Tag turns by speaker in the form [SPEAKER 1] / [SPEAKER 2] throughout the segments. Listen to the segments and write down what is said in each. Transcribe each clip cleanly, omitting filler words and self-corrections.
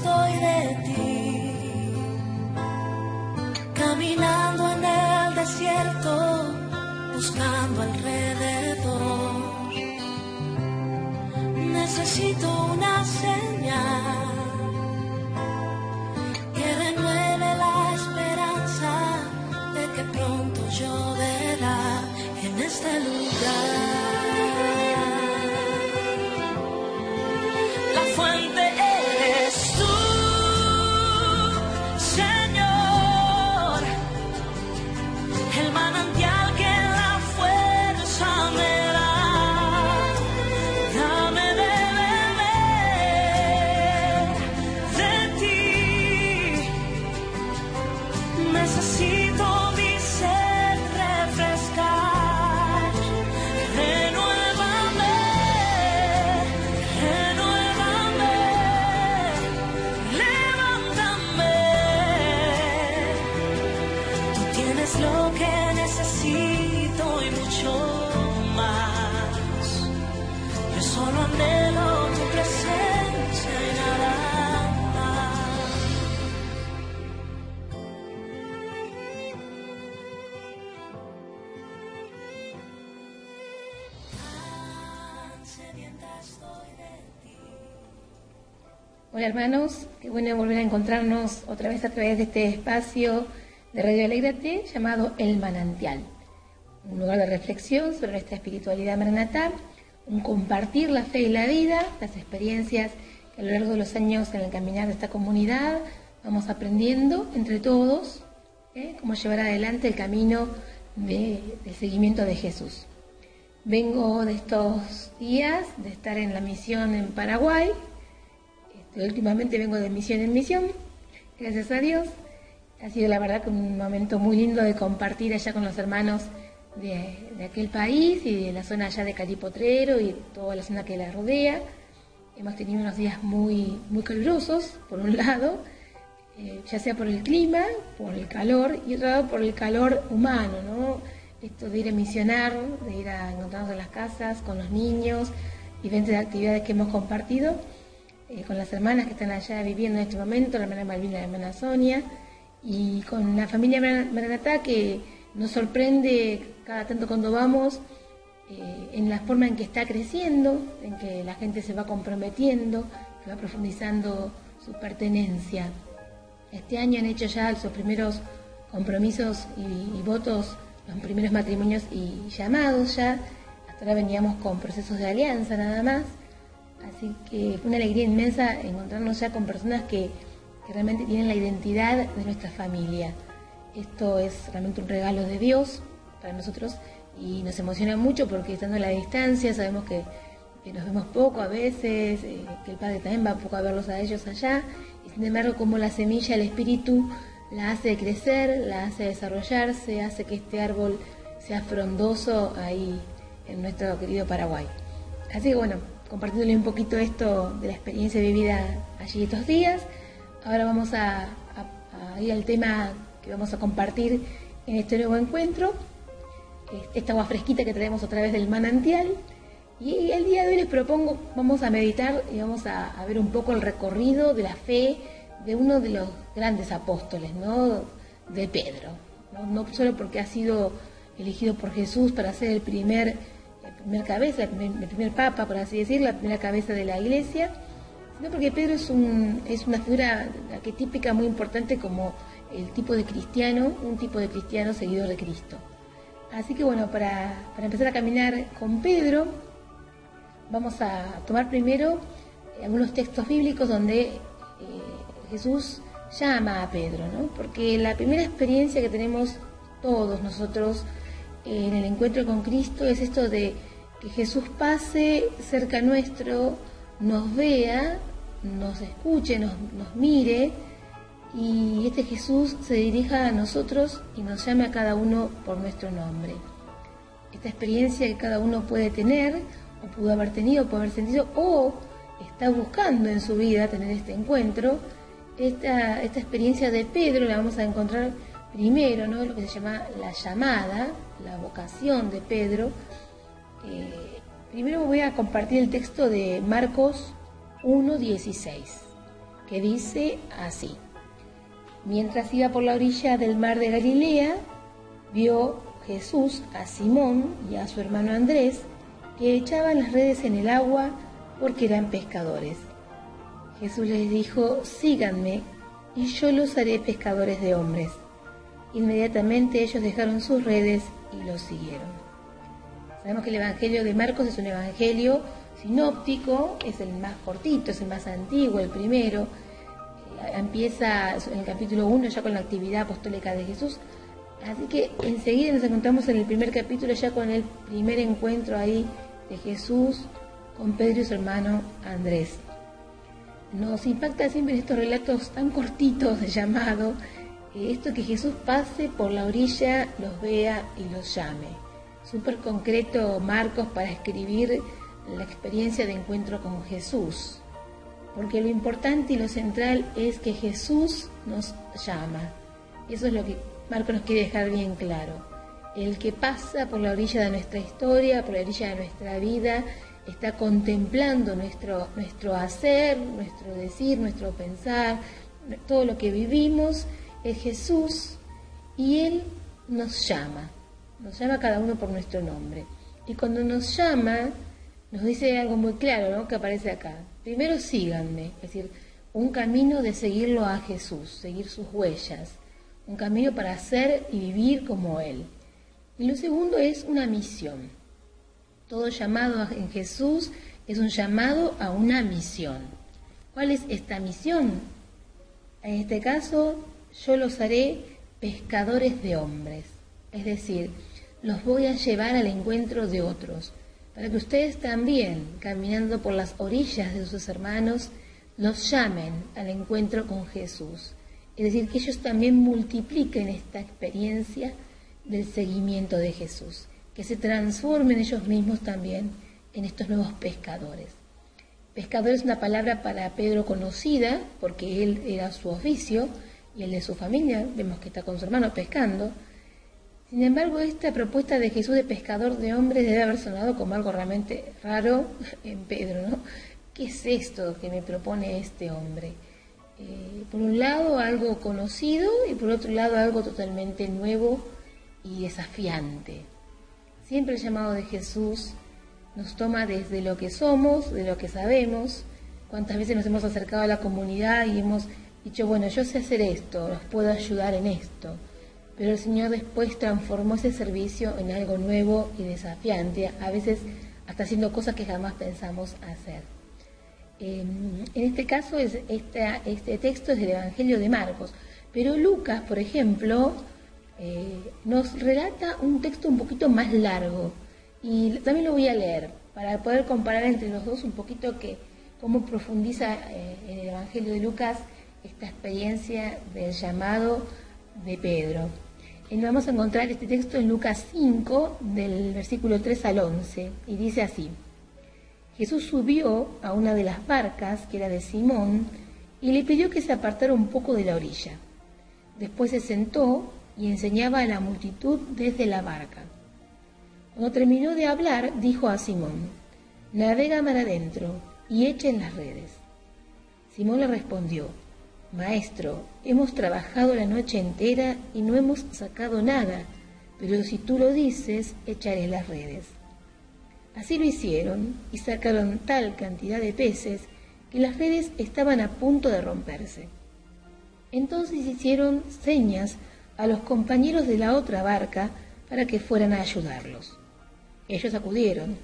[SPEAKER 1] estoy de ti, caminando en el desierto, buscando alrededor. Necesito una señal que renueve la esperanza de que pronto lloverá en este lugar. La fuente eres tú, Señor, el manantial que la fuerza me da. Dame de beber de ti. Necesito mi sed refrescar. Renuévame, renuévame, levántame. Tú tienes lo que necesito y mucho más. Yo solo anhelo tu presencia y nada más. Tan sedienta estoy de ti.
[SPEAKER 2] Hola hermanos, qué bueno volver a encontrarnos otra vez a través de este espacio de Radio Alégrate llamado El Manantial. Un lugar de reflexión sobre nuestra espiritualidad maranatá, un compartir la fe y la vida, las experiencias que a lo largo de los años en el caminar de esta comunidad vamos aprendiendo entre todos cómo llevar adelante el camino del seguimiento de Jesús. Vengo de estos días de estar en la misión en Paraguay. Últimamente vengo de misión en misión, gracias a Dios. Ha sido la verdad que un momento muy lindo de compartir allá con los hermanos de aquel país y de la zona allá de Calipotrero y toda la zona que la rodea. Hemos tenido unos días muy, muy calurosos, por un lado, ya sea por el clima, por el calor, y otro lado por el calor humano, ¿no? Esto de ir a misionar, de ir a encontrarnos en las casas con los niños, diferentes actividades que hemos compartido con las hermanas que están allá viviendo en este momento, la hermana Malvina y la hermana Sonia, y con la familia Maranatá que nos sorprende cada tanto cuando vamos en la forma en que está creciendo, en que la gente se va comprometiendo, que va profundizando su pertenencia. Este año han hecho ya sus primeros compromisos y votos, los primeros matrimonios y llamados ya. Hasta ahora veníamos con procesos de alianza nada más. Así que fue una alegría inmensa encontrarnos ya con personas que realmente tienen la identidad de nuestra familia. Esto es realmente un regalo de Dios para nosotros y nos emociona mucho porque estando a la distancia sabemos que nos vemos poco a veces, que el Padre también va poco a verlos a ellos allá, y sin embargo como la semilla del Espíritu la hace crecer, la hace desarrollarse, hace que este árbol sea frondoso ahí en nuestro querido Paraguay. Así que bueno, compartiéndole un poquito esto de la experiencia vivida allí estos días, ahora vamos a ir al tema que vamos a compartir en este nuevo encuentro, esta agua fresquita que traemos otra vez del manantial. Y el día de hoy les propongo, vamos a meditar y vamos a ver un poco el recorrido de la fe de uno de los grandes apóstoles, ¿no? De Pedro, no solo porque ha sido elegido por Jesús para ser el primer cabeza, el primer papa, por así decirlo, la primera cabeza de la iglesia, sino porque Pedro es una figura arquetípica muy importante como el tipo de cristiano, un tipo de cristiano seguidor de Cristo. Así que bueno, para empezar a caminar con Pedro, vamos a tomar primero algunos textos bíblicos donde Jesús llama a Pedro, ¿no? Porque la primera experiencia que tenemos todos nosotros en el encuentro con Cristo es esto de que Jesús pase cerca nuestro, nos vea, nos escuche, nos mire, y este Jesús se dirija a nosotros y nos llame a cada uno por nuestro nombre. Esta experiencia que cada uno puede tener, o pudo haber tenido, pudo haber sentido, o está buscando en su vida tener este encuentro, esta experiencia de Pedro la vamos a encontrar primero, ¿no? Lo que se llama la llamada, la vocación de Pedro. Primero voy a compartir el texto de Marcos 1:16. que dice así: mientras iba por la orilla del mar de Galilea, vio Jesús a Simón y a su hermano Andrés, que echaban las redes en el agua porque eran pescadores. Jesús les dijo: síganme, y yo los haré pescadores de hombres. Inmediatamente ellos dejaron sus redes y los siguieron. Sabemos que el Evangelio de Marcos es un evangelio sinóptico, es el más cortito, es el más antiguo, el primero. Empieza en el capítulo 1 ya con la actividad apostólica de Jesús. Así que enseguida nos encontramos en el primer capítulo ya con el primer encuentro ahí de Jesús con Pedro y su hermano Andrés. Nos impacta siempre en estos relatos tan cortitos de llamado, esto que Jesús pase por la orilla, los vea y los llame. Súper concreto Marcos para escribir la experiencia de encuentro con Jesús, porque lo importante y lo central es que Jesús nos llama. Eso es lo que Marcos nos quiere dejar bien claro. El que pasa por la orilla de nuestra historia, por la orilla de nuestra vida, está contemplando nuestro hacer, nuestro decir, nuestro pensar, todo lo que vivimos, es Jesús, y Él nos llama a cada uno por nuestro nombre. Y cuando nos llama, nos dice algo muy claro, ¿no?, que aparece acá. Primero, síganme, es decir, un camino de seguirlo a Jesús, seguir sus huellas, un camino para hacer y vivir como Él. Y lo segundo es una misión. Todo llamado en Jesús es un llamado a una misión. ¿Cuál es esta misión? En este caso, yo los haré pescadores de hombres. Es decir, los voy a llevar al encuentro de otros, para que ustedes también, caminando por las orillas de sus hermanos, los llamen al encuentro con Jesús. Es decir, que ellos también multipliquen esta experiencia del seguimiento de Jesús, que se transformen ellos mismos también en estos nuevos pescadores. Pescador es una palabra para Pedro conocida, porque él era su oficio y el de su familia, vemos que está con su hermano pescando. Sin embargo, esta propuesta de Jesús de pescador de hombres debe haber sonado como algo realmente raro en Pedro, ¿no? ¿Qué es esto que me propone este hombre? Por un lado algo conocido y por otro lado algo totalmente nuevo y desafiante. Siempre el llamado de Jesús nos toma desde lo que somos, de lo que sabemos. Cuántas veces nos hemos acercado a la comunidad y hemos dicho, bueno, yo sé hacer esto, los puedo ayudar en esto. Pero el Señor después transformó ese servicio en algo nuevo y desafiante, a veces hasta haciendo cosas que jamás pensamos hacer. En este caso, este texto es del Evangelio de Marcos, pero Lucas, por ejemplo, nos relata un texto un poquito más largo, y también lo voy a leer para poder comparar entre los dos un poquito cómo profundiza en el Evangelio de Lucas esta experiencia del llamado de Pedro. Vamos a encontrar este texto en Lucas 5, del versículo 3 al 11, y dice así: Jesús subió a una de las barcas, que era de Simón, y le pidió que se apartara un poco de la orilla. Después se sentó y enseñaba a la multitud desde la barca. Cuando terminó de hablar, dijo a Simón: navega mar adentro y echen las redes. Simón le respondió: Maestro, hemos trabajado la noche entera y no hemos sacado nada, pero si tú lo dices, echaré las redes. Así lo hicieron y sacaron tal cantidad de peces que las redes estaban a punto de romperse. Entonces hicieron señas a los compañeros de la otra barca para que fueran a ayudarlos. Ellos acudieron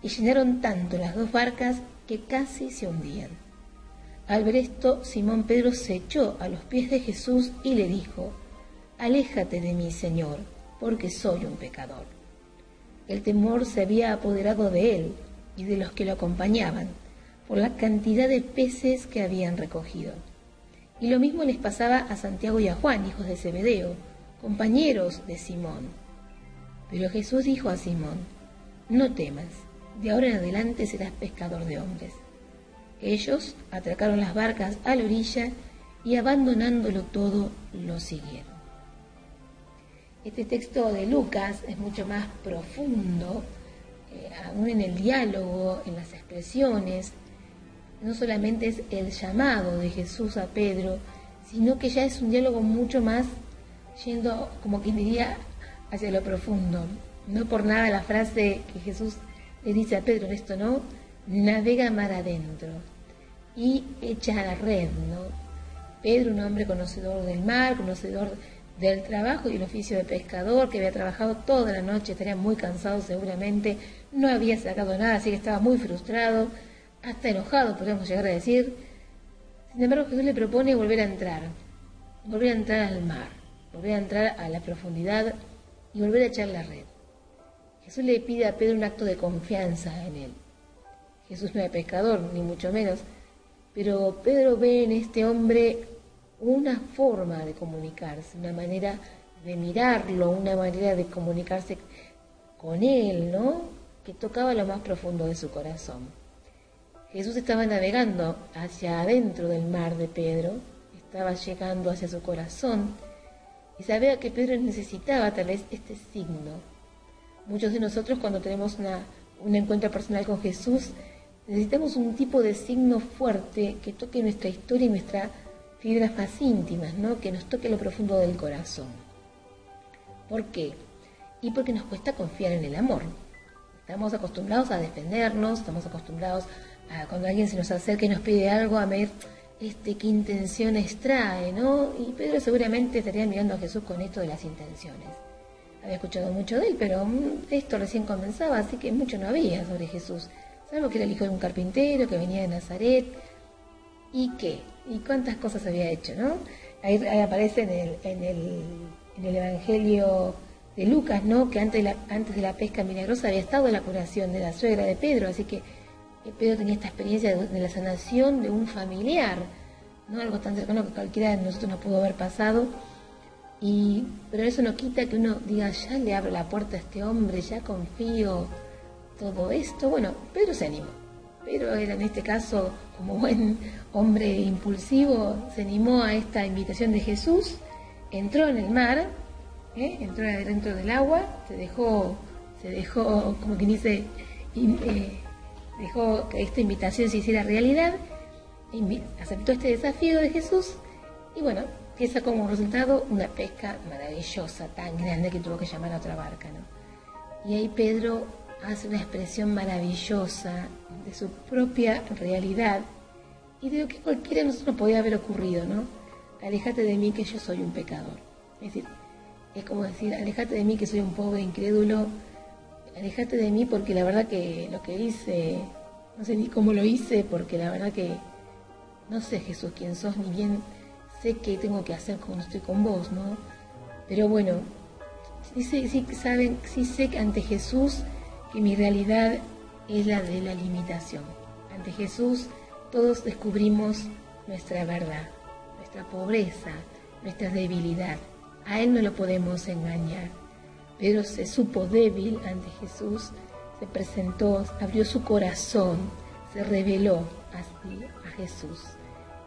[SPEAKER 2] y llenaron tanto las dos barcas que casi se hundían. Al ver esto, Simón Pedro se echó a los pies de Jesús y le dijo: Aléjate de mí, Señor, porque soy un pecador. El temor se había apoderado de él y de los que lo acompañaban, por la cantidad de peces que habían recogido. Y lo mismo les pasaba a Santiago y a Juan, hijos de Zebedeo, compañeros de Simón. Pero Jesús dijo a Simón: No temas, de ahora en adelante serás pescador de hombres. Ellos atracaron las barcas a la orilla y abandonándolo todo, lo siguieron. Este texto de Lucas es mucho más profundo, aún en el diálogo, en las expresiones. no solamente es el llamado de Jesús a Pedro, sino que ya es un diálogo mucho más yendo, como quien diría, hacia lo profundo. No por nada la frase que Jesús le dice a Pedro en esto, ¿no? Navega mar adentro y echa a la red, ¿no? Pedro, un hombre conocedor del mar, conocedor del trabajo y el oficio de pescador, que había trabajado toda la noche, estaría muy cansado seguramente, no había sacado nada, así que estaba muy frustrado, hasta enojado, podríamos llegar a decir. Sin embargo, Jesús le propone volver a entrar al mar, volver a entrar a la profundidad y volver a echar la red. Jesús le pide a Pedro un acto de confianza en él. Jesús no era pescador, ni mucho menos, pero Pedro ve en este hombre una forma de comunicarse, una manera de mirarlo, una manera de comunicarse con él, ¿no? Que tocaba lo más profundo de su corazón. Jesús estaba navegando hacia adentro del mar de Pedro, estaba llegando hacia su corazón y sabía que Pedro necesitaba tal vez este signo. Muchos de nosotros cuando tenemos un encuentro personal con Jesús necesitamos un tipo de signo fuerte que toque nuestra historia y nuestras fibras más íntimas, ¿no? Que nos toque lo profundo del corazón. ¿Por qué? Y porque nos cuesta confiar en el amor. Estamos acostumbrados a defendernos, estamos acostumbrados a cuando alguien se nos acerca y nos pide algo, a ver qué intenciones trae, ¿no? Y Pedro seguramente estaría mirando a Jesús con esto de las intenciones. Había escuchado mucho de él, pero esto recién comenzaba, así que mucho no había sobre Jesús. Salvo que era el hijo de un carpintero, que venía de Nazaret. ¿Y qué? ¿Y cuántas cosas había hecho, no? Ahí aparece en el Evangelio de Lucas, ¿no? Que antes de la pesca milagrosa había estado la curación de la suegra de Pedro, así que Pedro tenía esta experiencia de la sanación de un familiar, ¿no? Algo tan cercano que cualquiera de nosotros nos pudo haber pasado. Pero eso no quita que uno diga, ya le abro la puerta a este hombre, ya confío todo esto. Bueno, Pedro se animó. Pedro era en este caso, como buen hombre impulsivo, se animó a esta invitación de Jesús, entró en el mar, entró dentro del agua, se dejó, como quien dice, dejó que esta invitación se hiciera realidad, aceptó este desafío de Jesús y bueno, empieza como resultado una pesca maravillosa, tan grande que tuvo que llamar a otra barca, ¿no? Y ahí Pedro hace una expresión maravillosa de su propia realidad y de lo que cualquiera de nosotros podía haber ocurrido, ¿no? Aléjate de mí que yo soy un pecador. Es decir, es como decir, aléjate de mí que soy un pobre incrédulo, aléjate de mí porque la verdad que lo que hice, no sé ni cómo lo hice, porque la verdad que no sé, Jesús, quién sos, ni bien sé qué tengo que hacer cuando estoy con vos, ¿no? Pero bueno, sí sé que ante Jesús que mi realidad es la de la limitación. Ante Jesús todos descubrimos nuestra verdad, nuestra pobreza, nuestra debilidad. A Él no lo podemos engañar. Pedro se supo débil ante Jesús, se presentó, abrió su corazón, se reveló así a Jesús.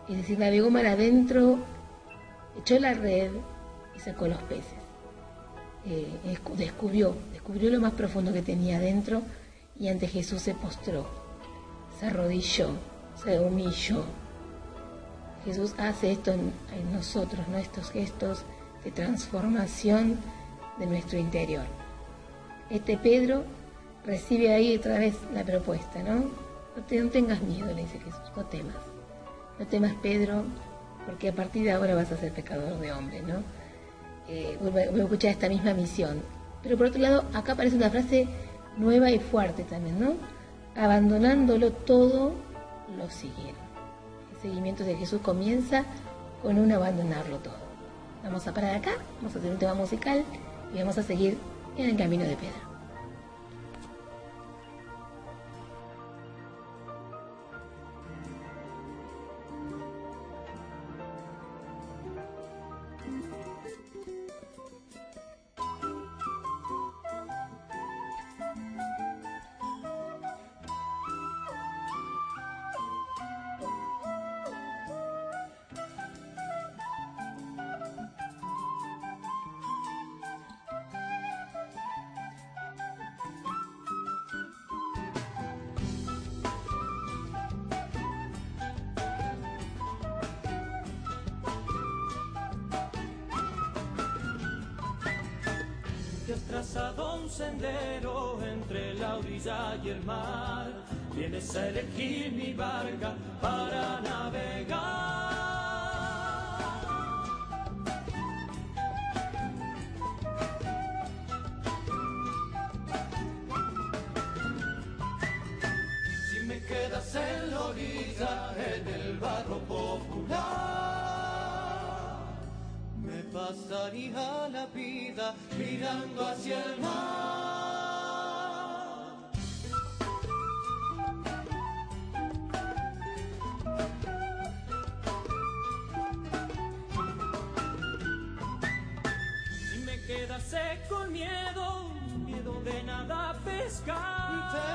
[SPEAKER 2] Es decir, navegó mar adentro, echó la red y sacó los peces. Descubrió lo más profundo que tenía adentro y ante Jesús se postró, se arrodilló, se humilló. Jesús hace esto en nosotros, ¿no? Estos gestos de transformación de nuestro interior. Pedro recibe ahí otra vez la propuesta, ¿no? No tengas miedo, le dice Jesús, no temas. No temas, Pedro, porque a partir de ahora vas a ser pecador de hombre, ¿no? Voy a escuchar esta misma misión. Pero por otro lado, acá aparece una frase nueva y fuerte también, ¿no? Abandonándolo todo, lo siguieron. El seguimiento de Jesús comienza con un abandonarlo todo. Vamos a parar acá, vamos a hacer un tema musical y vamos a seguir en el camino de Pedro.
[SPEAKER 3] un sendero entre la orilla y el mar. Vienes a elegir mi barca para navegar. Si me quedas en la orilla, en el barro popular, me pasaría la vida mirando hacia el mar. Si me quedase con miedo, miedo de nada pescar,
[SPEAKER 4] Te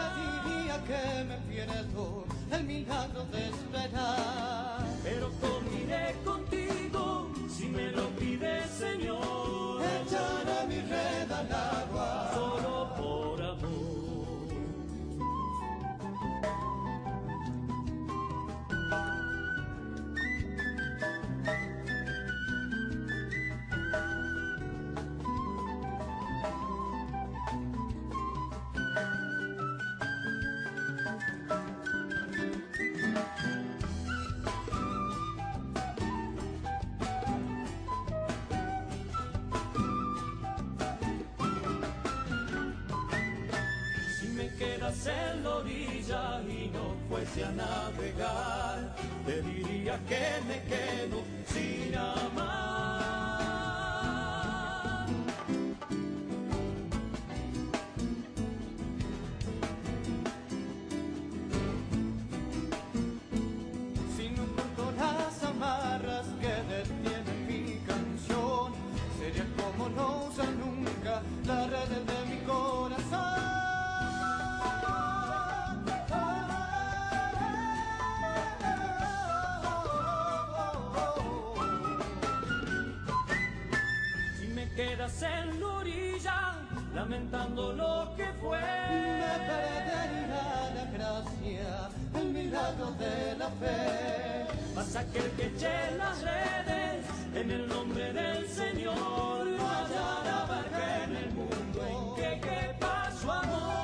[SPEAKER 4] diría que me pierdo el milagro de esperar.
[SPEAKER 3] pero dormiré contigo si me lo pides, Señor.
[SPEAKER 4] Echaré mi red al agua.
[SPEAKER 3] Solo por amor. Si me quedas en la orilla y no fuese a navegar, te diría que me quedo sin amar.
[SPEAKER 4] Si no corto las amarras que detienen mi canción, sería como no usar nunca las redes de mi corazón.
[SPEAKER 3] Si me quedas en la orilla, lamentando lo que fue,
[SPEAKER 4] Me perdería la gracia, el milagro de la fe.
[SPEAKER 3] vas a querer que eche las redes en el nombre del Señor. No hallará barca en el mundo en que quepa su amor.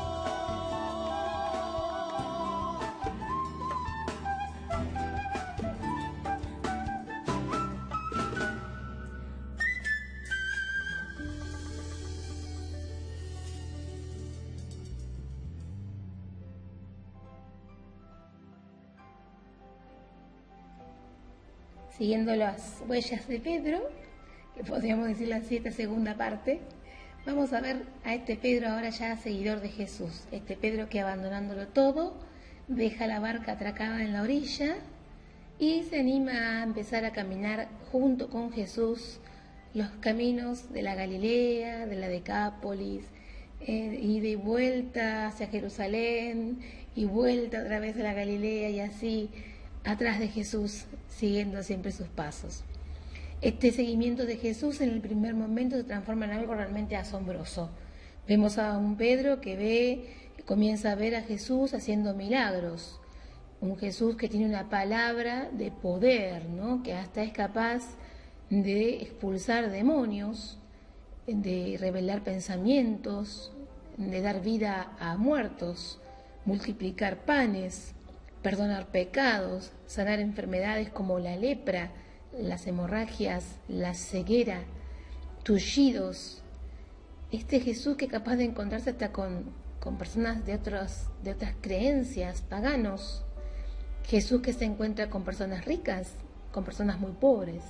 [SPEAKER 2] Siguiendo las huellas de Pedro, que podríamos decirlo así, esta segunda parte, vamos a ver a este Pedro ahora ya seguidor de Jesús. Este Pedro que abandonándolo todo, deja la barca atracada en la orilla y se anima a empezar a caminar junto con Jesús los caminos de la Galilea, de la Decápolis, y de vuelta hacia Jerusalén y vuelta otra vez a la Galilea y así atrás de Jesús, siguiendo siempre sus pasos. Este seguimiento de Jesús en el primer momento se transforma en algo realmente asombroso. Vemos a un Pedro que comienza a ver a Jesús haciendo milagros, un Jesús que tiene una palabra de poder, ¿no? Que hasta es capaz de expulsar demonios, de revelar pensamientos, de dar vida a muertos, multiplicar panes, perdonar pecados, sanar enfermedades como la lepra, las hemorragias, la ceguera, tullidos. Este Jesús que es capaz de encontrarse hasta con personas de otras creencias, paganos. Jesús que se encuentra con personas ricas, con personas muy pobres.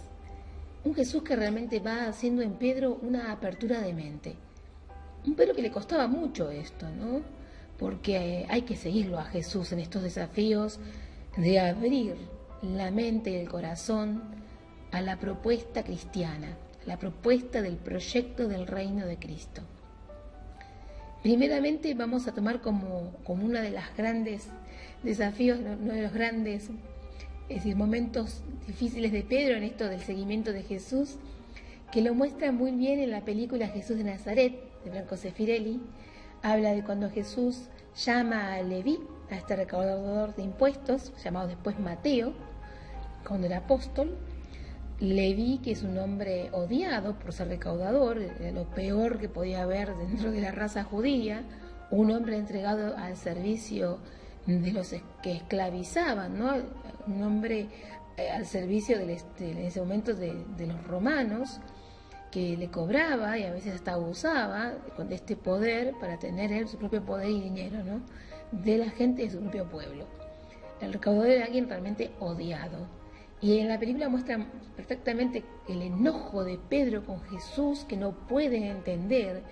[SPEAKER 2] Un Jesús que realmente va haciendo en Pedro una apertura de mente. Un Pedro que le costaba mucho esto, ¿no? Porque hay que seguirlo a Jesús en estos desafíos de abrir la mente y el corazón a la propuesta cristiana, la propuesta del proyecto del reino de Cristo. Primeramente vamos a tomar como uno de los grandes desafíos, uno de los grandes momentos difíciles de Pedro en esto del seguimiento de Jesús, que lo muestra muy bien en la película Jesús de Nazaret, de Franco Sefirelli. Habla de cuando Jesús llama a Leví, a este recaudador de impuestos, llamado después Mateo, cuando era apóstol, Leví, que es un hombre odiado por ser recaudador, lo peor que podía haber dentro de la raza judía, un hombre entregado al servicio de los que esclavizaban, ¿no? Un hombre al servicio en ese momento de los romanos, que le cobraba y a veces hasta abusaba de este poder para tener él su propio poder y dinero, ¿no? De la gente de su propio pueblo. El recaudador era alguien realmente odiado. Y en la película muestra perfectamente el enojo de Pedro con Jesús, que no puede entender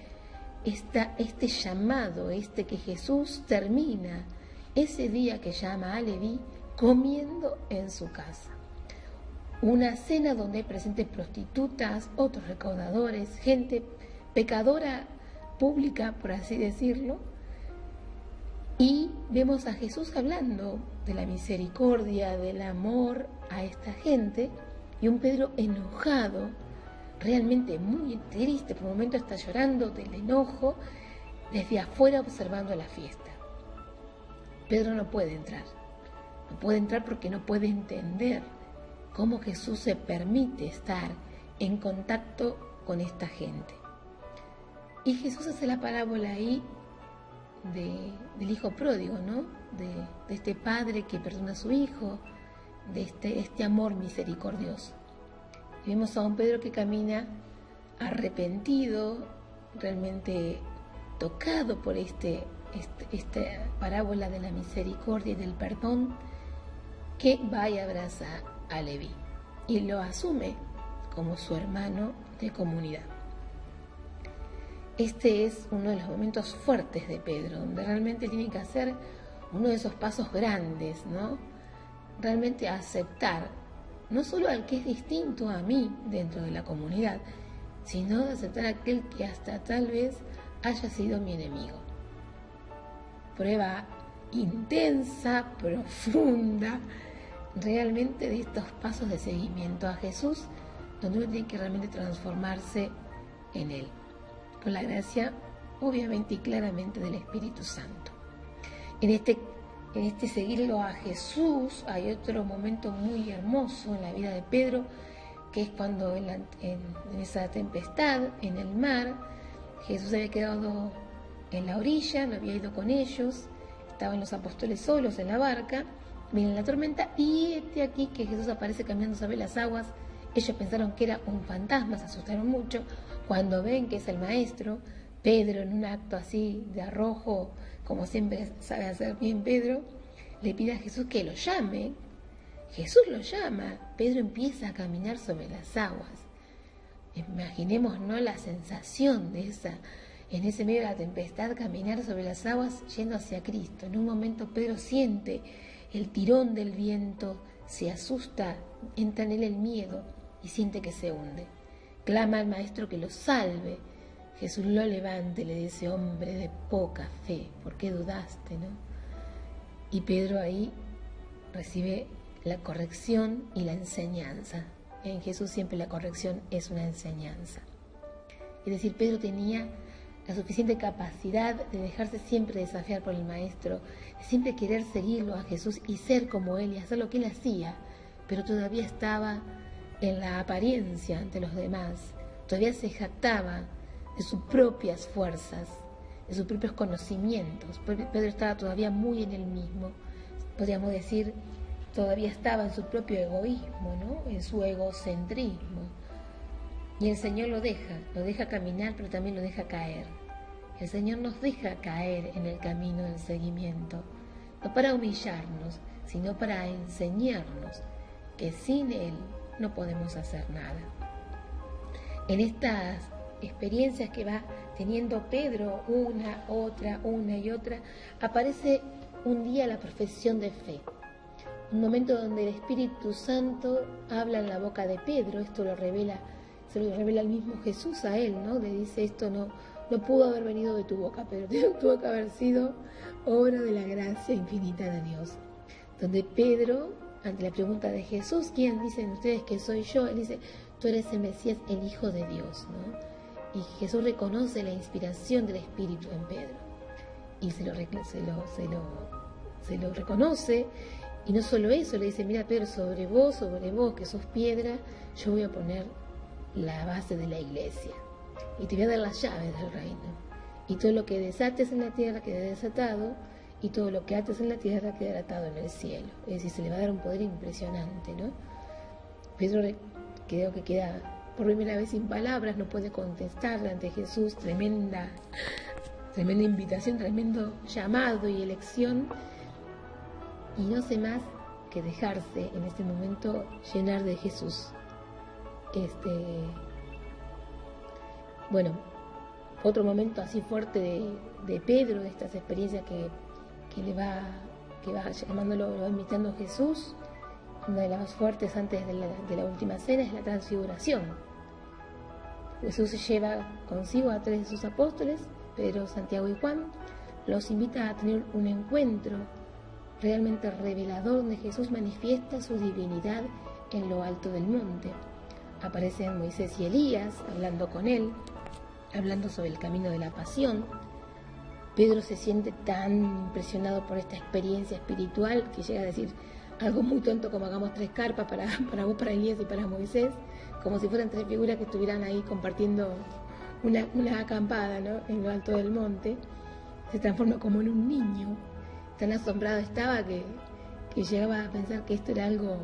[SPEAKER 2] este llamado, que Jesús termina ese día que llama a Leví comiendo en su casa. Una cena donde hay presentes prostitutas, otros recaudadores, gente pecadora pública, por así decirlo, y vemos a Jesús hablando de la misericordia, del amor a esta gente, y un Pedro enojado, realmente muy triste, por un momento está llorando del enojo, desde afuera observando la fiesta. Pedro no puede entrar porque no puede entender cómo Jesús se permite estar en contacto con esta gente. Y Jesús hace la parábola ahí del hijo pródigo, ¿no? De este padre que perdona a su hijo, de este amor misericordioso. Y vemos a un Pedro que camina arrepentido, realmente tocado por esta parábola de la misericordia y del perdón, que va y abraza a Leví y lo asume como su hermano de comunidad. Este es uno de los momentos fuertes de Pedro, donde realmente tiene que hacer uno de esos pasos grandes, ¿no? Realmente aceptar, no solo al que es distinto a mí dentro de la comunidad, sino de aceptar a aquel que hasta tal vez haya sido mi enemigo. Prueba intensa, profunda, realmente de estos pasos de seguimiento a Jesús, donde uno tiene que realmente transformarse en Él, con la gracia, obviamente y claramente, del Espíritu Santo. En este seguirlo a Jesús hay otro momento muy hermoso en la vida de Pedro, que es cuando en esa tempestad en el mar, Jesús había quedado en la orilla, no había ido con ellos, estaban los apóstoles solos en la barca, viene la tormenta y aquí que Jesús aparece caminando sobre las aguas. Ellos pensaron que era un fantasma, se asustaron mucho. Cuando ven que es el maestro, Pedro, en un acto así de arrojo, como siempre sabe hacer bien Pedro, le pide a Jesús que lo llame. Jesús lo llama, Pedro empieza a caminar sobre las aguas. Imaginemos, ¿no?, la sensación de en ese medio de la tempestad, caminar sobre las aguas yendo hacia Cristo. En un momento Pedro siente el tirón del viento, se asusta, entra en él el miedo y siente que se hunde. Clama al maestro que lo salve. Jesús lo levanta y le dice: hombre de poca fe, ¿por qué dudaste, no? Y Pedro ahí recibe la corrección y la enseñanza. En Jesús siempre la corrección es una enseñanza. Es decir, Pedro tenía la suficiente capacidad de dejarse siempre desafiar por el maestro, de siempre querer seguirlo a Jesús y ser como él y hacer lo que él hacía, pero todavía estaba en la apariencia ante los demás, todavía se jactaba de sus propias fuerzas, de sus propios conocimientos. Pedro estaba todavía muy en él mismo, podríamos decir, todavía estaba en su propio egoísmo, ¿no?, en su egocentrismo. Y el Señor lo deja caminar, pero también lo deja caer. El Señor nos deja caer en el camino del seguimiento, no para humillarnos, sino para enseñarnos que sin Él no podemos hacer nada. En estas experiencias que va teniendo Pedro, una y otra, aparece un día la profesión de fe. Un momento donde el Espíritu Santo habla en la boca de Pedro. Esto se lo revela el mismo Jesús a él, ¿no? Le dice: esto no pudo haber venido de tu boca, pero tuvo que haber sido obra de la gracia infinita de Dios. Donde Pedro, ante la pregunta de Jesús: ¿quién dicen ustedes que soy yo?, él dice: tú eres el Mesías, el Hijo de Dios, ¿no? Y Jesús reconoce la inspiración del Espíritu en Pedro y se lo reconoce Y no solo eso, le dice, mira Pedro, sobre vos, que sos piedra, yo voy a poner la base de la iglesia. Y te voy a dar las llaves del reino. Y todo lo que desates en la tierra quedará desatado, y todo lo que ates en la tierra quedará atado en el cielo. Es decir, se le va a dar un poder impresionante, ¿no? Pedro creo que queda por primera vez sin palabras, no puede contestarle ante Jesús, tremenda invitación, tremendo llamado y elección, y no sé más que dejarse en este momento llenar de Jesús. Bueno, otro momento así fuerte de Pedro, de estas experiencias que va llamándolo, lo va invitando Jesús. Una de las más fuertes antes de la última cena es la transfiguración. Jesús se lleva consigo a 3 de sus apóstoles, Pedro, Santiago y Juan, los invita a tener un encuentro realmente revelador donde Jesús manifiesta su divinidad en lo alto del monte. Aparecen Moisés y Elías hablando con él, hablando sobre el camino de la pasión. Pedro se siente tan impresionado por esta experiencia espiritual que llega a decir algo muy tonto como hagamos 3 carpas para vos, para Elías y para Moisés, como si fueran 3 figuras que estuvieran ahí compartiendo una acampada, ¿no?, en lo alto del monte. Se transforma como en un niño. Tan asombrado estaba que llegaba a pensar que esto era algo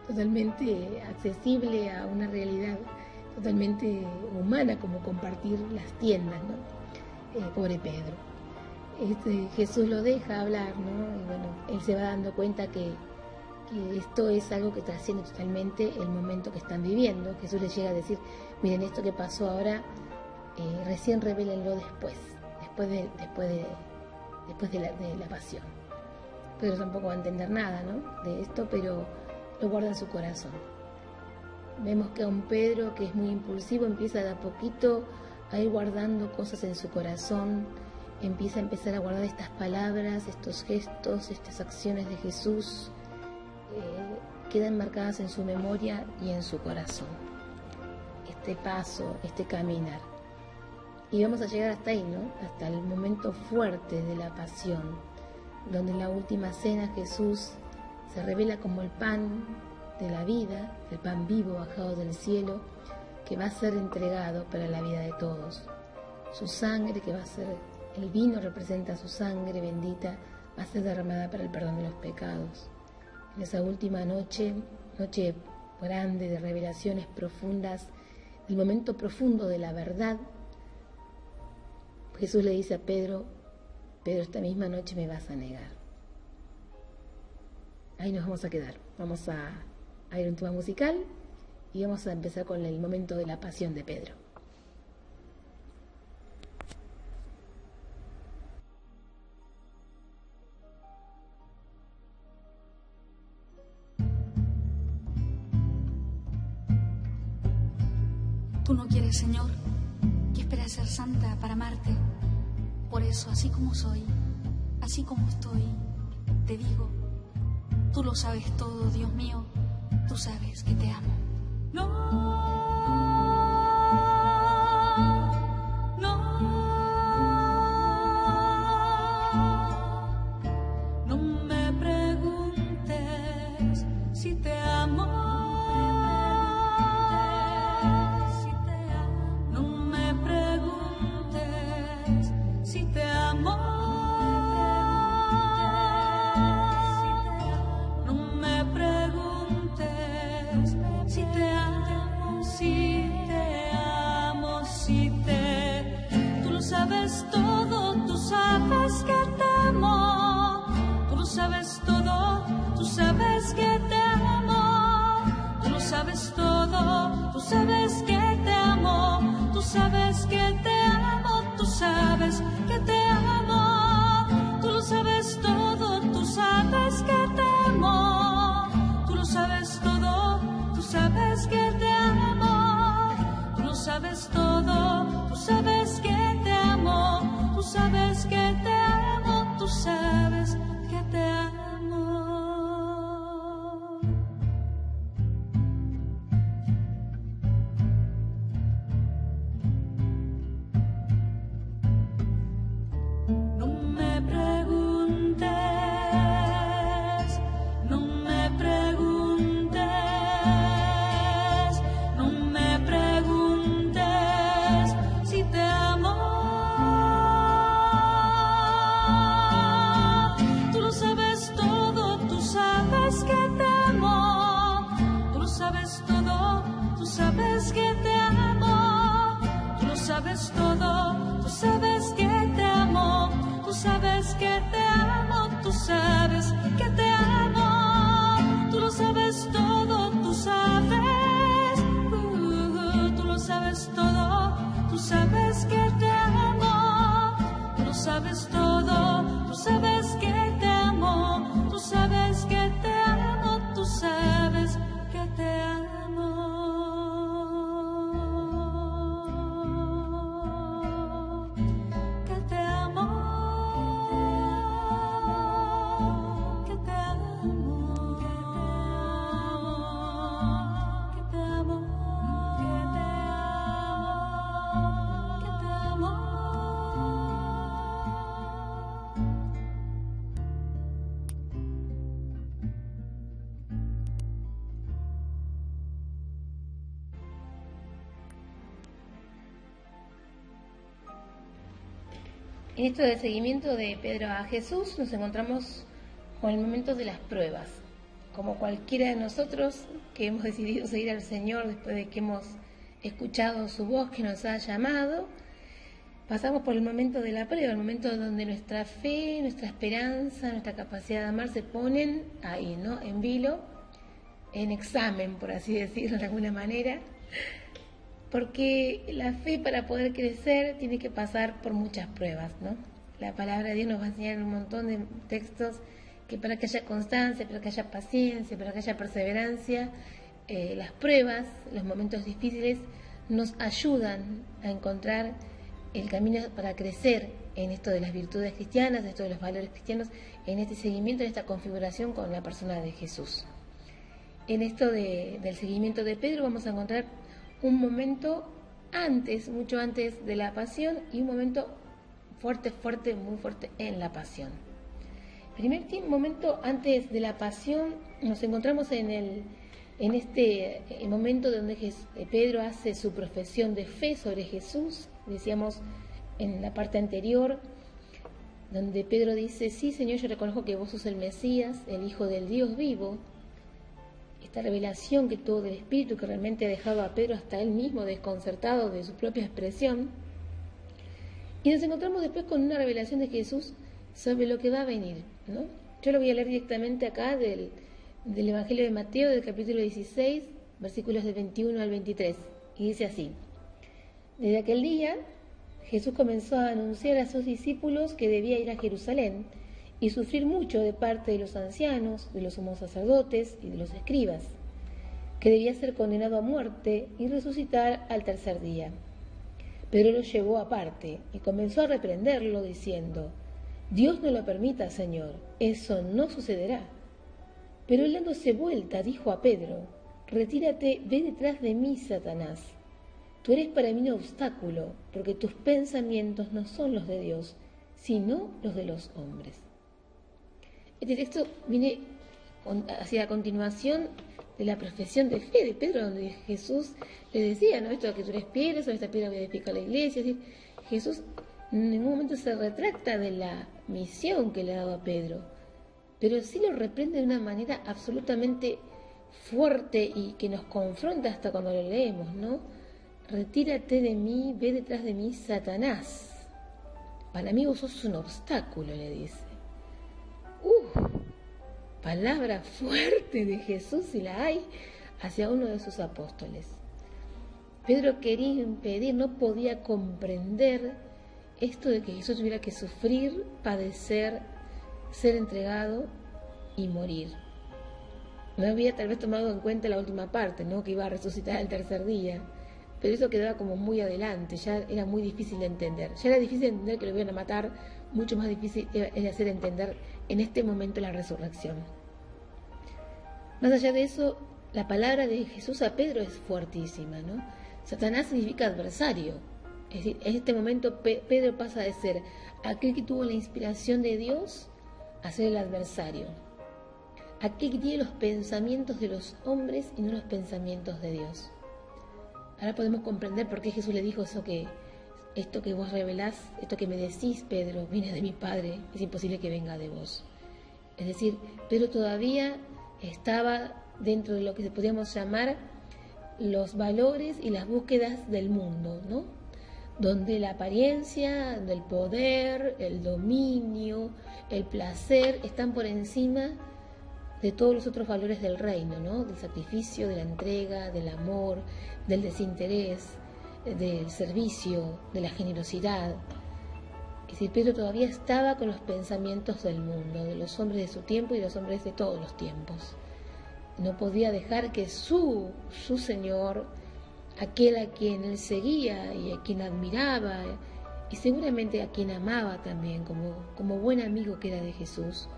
[SPEAKER 2] totalmente accesible a una realidad totalmente humana, como compartir las tiendas, ¿no? Pobre Pedro. Jesús lo deja hablar, ¿no? Y bueno, él se va dando cuenta que esto es algo que trasciende totalmente el momento que están viviendo. Jesús les llega a decir, miren, esto que pasó ahora, recién revélenlo después de la pasión. Pedro tampoco va a entender nada, ¿no?, de esto, pero lo guarda en su corazón. Vemos que a un Pedro que es muy impulsivo empieza de a poquito a ir guardando cosas en su corazón, empieza a empezar a guardar estas palabras, estos gestos, estas acciones de Jesús, quedan marcadas en su memoria y en su corazón. Este paso, este caminar. Y vamos a llegar hasta ahí, ¿no?, hasta el momento fuerte de la pasión, donde en la última cena Jesús se revela como el pan de la vida, el pan vivo bajado del cielo, que va a ser entregado para la vida de todos. Su sangre, que va a ser, el vino representa su sangre bendita, va a ser derramada para el perdón de los pecados. En esa última noche grande de revelaciones profundas, el momento profundo de la verdad, Jesús le dice a Pedro, esta misma noche me vas a negar. Ahí nos vamos a quedar. Vamos a ir a un tema musical y vamos a empezar con el momento de la pasión de Pedro.
[SPEAKER 5] Tú no quieres, Señor, que esperes ser santa para amarte. Por eso, así como soy, así como estoy, te digo, tú lo sabes todo, Dios mío, tú sabes que te amo.
[SPEAKER 1] No me preguntes si te amo. No me preguntes si te amo. No me preguntes si te amo. sabes que te amo, tú lo sabes todo, tú sabes que te amo, tú sabes que te amo, tú sabes que te amo, tú lo sabes todo, tú sabes, tú lo sabes todo, tú sabes que te amo, tú lo sabes todo, tú sabes que te amo, tú sabes que te amo, tú sabes que te amo. Que te amo, que te amo, que te amo, que te amo, que te amo.
[SPEAKER 2] En esto del seguimiento de Pedro a Jesús nos encontramos con el momento de las pruebas. Como cualquiera de nosotros que hemos decidido seguir al Señor después de que hemos escuchado su voz que nos ha llamado, pasamos por el momento de la prueba, el momento donde nuestra fe, nuestra esperanza, nuestra capacidad de amar se ponen ahí, ¿no? En vilo, en examen, por así decirlo de alguna manera. Porque la fe, para poder crecer, tiene que pasar por muchas pruebas, ¿no? La palabra de Dios nos va a enseñar en un montón de textos que para que haya constancia, para que haya paciencia, para que haya perseverancia, las pruebas, los momentos difíciles nos ayudan a encontrar el camino para crecer en esto de las virtudes cristianas, en esto de los valores cristianos, en este seguimiento, en esta configuración con la persona de Jesús. En esto del seguimiento de Pedro vamos a encontrar un momento antes, mucho antes de la pasión, y un momento fuerte, muy fuerte en la pasión. Primer momento antes de la pasión nos encontramos en este momento donde Pedro hace su profesión de fe sobre Jesús. Decíamos en la parte anterior, donde Pedro dice: sí, Señor, yo reconozco que vos sos el Mesías, el Hijo del Dios vivo. Esta revelación que tuvo del Espíritu, que realmente ha dejado a Pedro hasta él mismo desconcertado de su propia expresión. Y nos encontramos después con una revelación de Jesús sobre lo que va a venir, ¿no? Yo lo voy a leer directamente acá del Evangelio de Mateo, del capítulo 16, versículos del 21 al 23. Y dice así: desde aquel día Jesús comenzó a anunciar a sus discípulos que debía ir a Jerusalén y sufrir mucho de parte de los ancianos, de los sumos sacerdotes y de los escribas, que debía ser condenado a muerte y resucitar al tercer día. Pedro lo llevó aparte y comenzó a reprenderlo diciendo: Dios no lo permita, Señor, eso no sucederá. Pero él, dándose vuelta, dijo a Pedro: retírate, ve detrás de mí, Satanás. Tú eres para mí un obstáculo, porque tus pensamientos no son los de Dios, sino los de los hombres. Este texto viene hacia la continuación de la profesión de fe de Pedro, donde Jesús le decía, ¿no? Esto que tú eres piedra, sobre esta piedra voy a edificar la iglesia. Es decir, Jesús en ningún momento se retracta de la misión que le ha dado a Pedro, pero sí lo reprende de una manera absolutamente fuerte y que nos confronta hasta cuando lo leemos, ¿no? Retírate de mí, ve detrás de mí, Satanás. Para mí vos sos un obstáculo, le dice. Palabra fuerte de Jesús, si la hay, hacia uno de sus apóstoles. Pedro quería impedir, no podía comprender esto de que Jesús tuviera que sufrir, padecer, ser entregado y morir. No había tal vez tomado en cuenta la última parte, ¿no? Que iba a resucitar al tercer día, pero eso quedaba como muy adelante, ya era muy difícil de entender. Ya era difícil de entender que lo iban a matar, mucho más difícil era hacer entender en este momento la resurrección. Más allá de eso, la palabra de Jesús a Pedro es fuertísima, ¿no? Satanás significa adversario. Es decir, en este momento Pedro pasa de ser aquel que tuvo la inspiración de Dios a ser el adversario. Aquel que tiene los pensamientos de los hombres y no los pensamientos de Dios. Ahora podemos comprender por qué Jesús le dijo esto que vos revelás, esto que me decís, Pedro, viene de mi Padre, es imposible que venga de vos. Es decir, Pedro todavía estaba dentro de lo que podríamos llamar los valores y las búsquedas del mundo, ¿no? Donde la apariencia, del poder, el dominio, el placer están por encima de todos los otros valores del reino, ¿no? Del sacrificio, de la entrega, del amor, del desinterés, del servicio, de la generosidad. Es decir, Pedro todavía estaba con los pensamientos del mundo, de los hombres de su tiempo y de los hombres de todos los tiempos. No podía dejar que su Señor, aquel a quien él seguía y a quien admiraba, y seguramente a quien amaba también, como buen amigo que era de Jesús,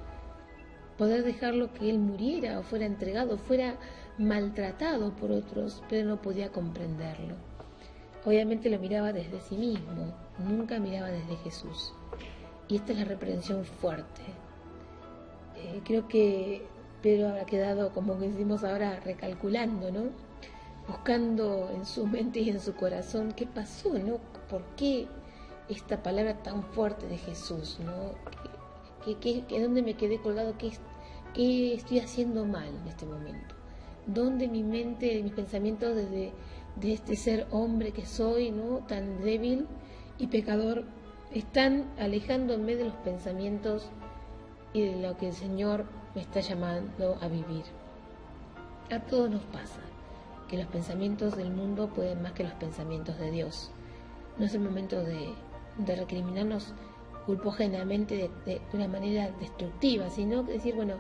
[SPEAKER 2] poder dejarlo que él muriera o fuera entregado, fuera maltratado por otros, pero no podía comprenderlo. Obviamente lo miraba desde sí mismo, nunca miraba desde Jesús. Y esta es la reprensión fuerte. Creo que Pedro habrá quedado, como decimos ahora, recalculando, ¿no? Buscando en su mente y en su corazón qué pasó, ¿no? ¿Por qué esta palabra tan fuerte de Jesús, ¿no? ¿Dónde me quedé colgado? ¿Qué estoy haciendo mal en este momento? ¿Dónde mi mente, mis pensamientos de este ser hombre que soy, ¿no? Tan débil y pecador, están alejándome de los pensamientos y de lo que el Señor me está llamando a vivir? A todos nos pasa que los pensamientos del mundo pueden más que los pensamientos de Dios. No es el momento de recriminarnos culpógenamente de una manera destructiva, sino decir, bueno,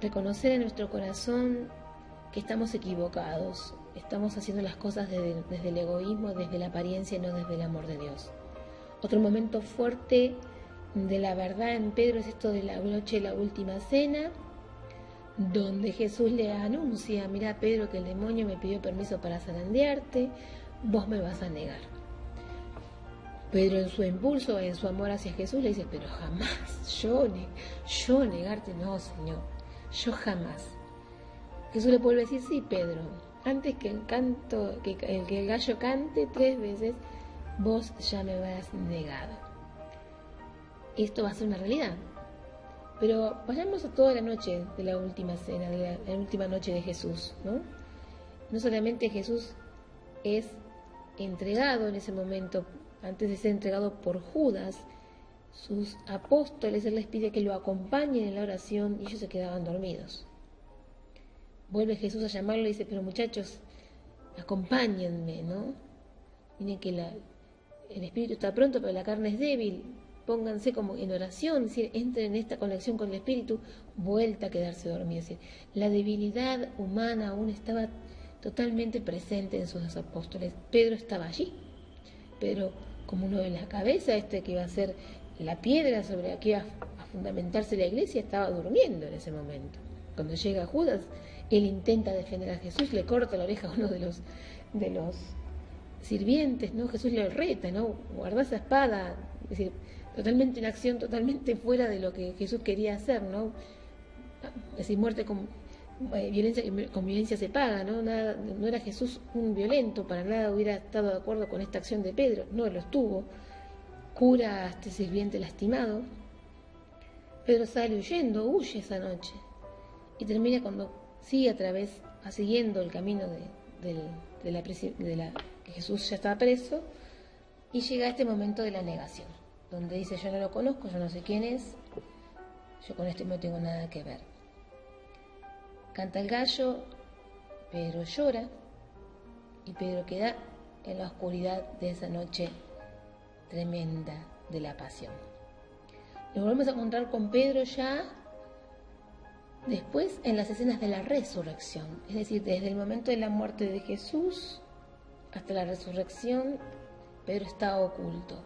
[SPEAKER 2] reconocer en nuestro corazón que estamos equivocados, estamos haciendo las cosas desde el egoísmo, desde la apariencia y no desde el amor de Dios. Otro momento fuerte de la verdad en Pedro es esto de la noche de la última cena, donde Jesús le anuncia: mira, Pedro, que el demonio me pidió permiso para zarandearte, vos me vas a negar. Pedro, en su impulso, en su amor hacia Jesús, le dice: pero jamás, yo negarte, no, Señor, yo jamás. Jesús le vuelve a decir: sí, Pedro, antes que el gallo cante 3 veces, vos ya me habrás negado. Esto va a ser una realidad. Pero vayamos a toda la noche de la última cena, de la última noche de Jesús, ¿no? No solamente Jesús es entregado en ese momento, antes de ser entregado por Judas, sus apóstoles, él les pide que lo acompañen en la oración y ellos se quedaban dormidos. Vuelve Jesús a llamarlo y dice: pero muchachos, acompáñenme, ¿no? Miren que el espíritu está pronto, pero la carne es débil. Pónganse como en oración, es decir, entren en esta conexión con el espíritu, vuelta a quedarse dormido. Es decir, la debilidad humana aún estaba totalmente presente en sus apóstoles. Pedro estaba allí. Pedro, como uno de la cabeza, que iba a ser la piedra sobre la que iba a fundamentarse la iglesia, estaba durmiendo en ese momento. Cuando llega Judas, él intenta defender a Jesús, le corta la oreja a uno de los sirvientes, ¿no? Jesús le reta, ¿no? Guarda esa espada. Es decir, totalmente una acción totalmente fuera de lo que Jesús quería hacer, ¿no? Es decir, muerte con violencia se paga, ¿no? No era Jesús un violento, para nada hubiera estado de acuerdo con esta acción de Pedro, no lo estuvo. Cura a este sirviente lastimado. Pedro sale huyendo, huye esa noche y termina cuando sigue siguiendo el camino que Jesús ya estaba preso, y llega a este momento de la negación, donde dice: yo no lo conozco, yo no sé quién es, yo con esto no tengo nada que ver. Canta el gallo, Pedro llora y Pedro queda en la oscuridad de esa noche tremenda de la pasión. Nos volvemos a encontrar con Pedro ya después en las escenas de la resurrección, es decir, desde el momento de la muerte de Jesús hasta la resurrección. Pedro está oculto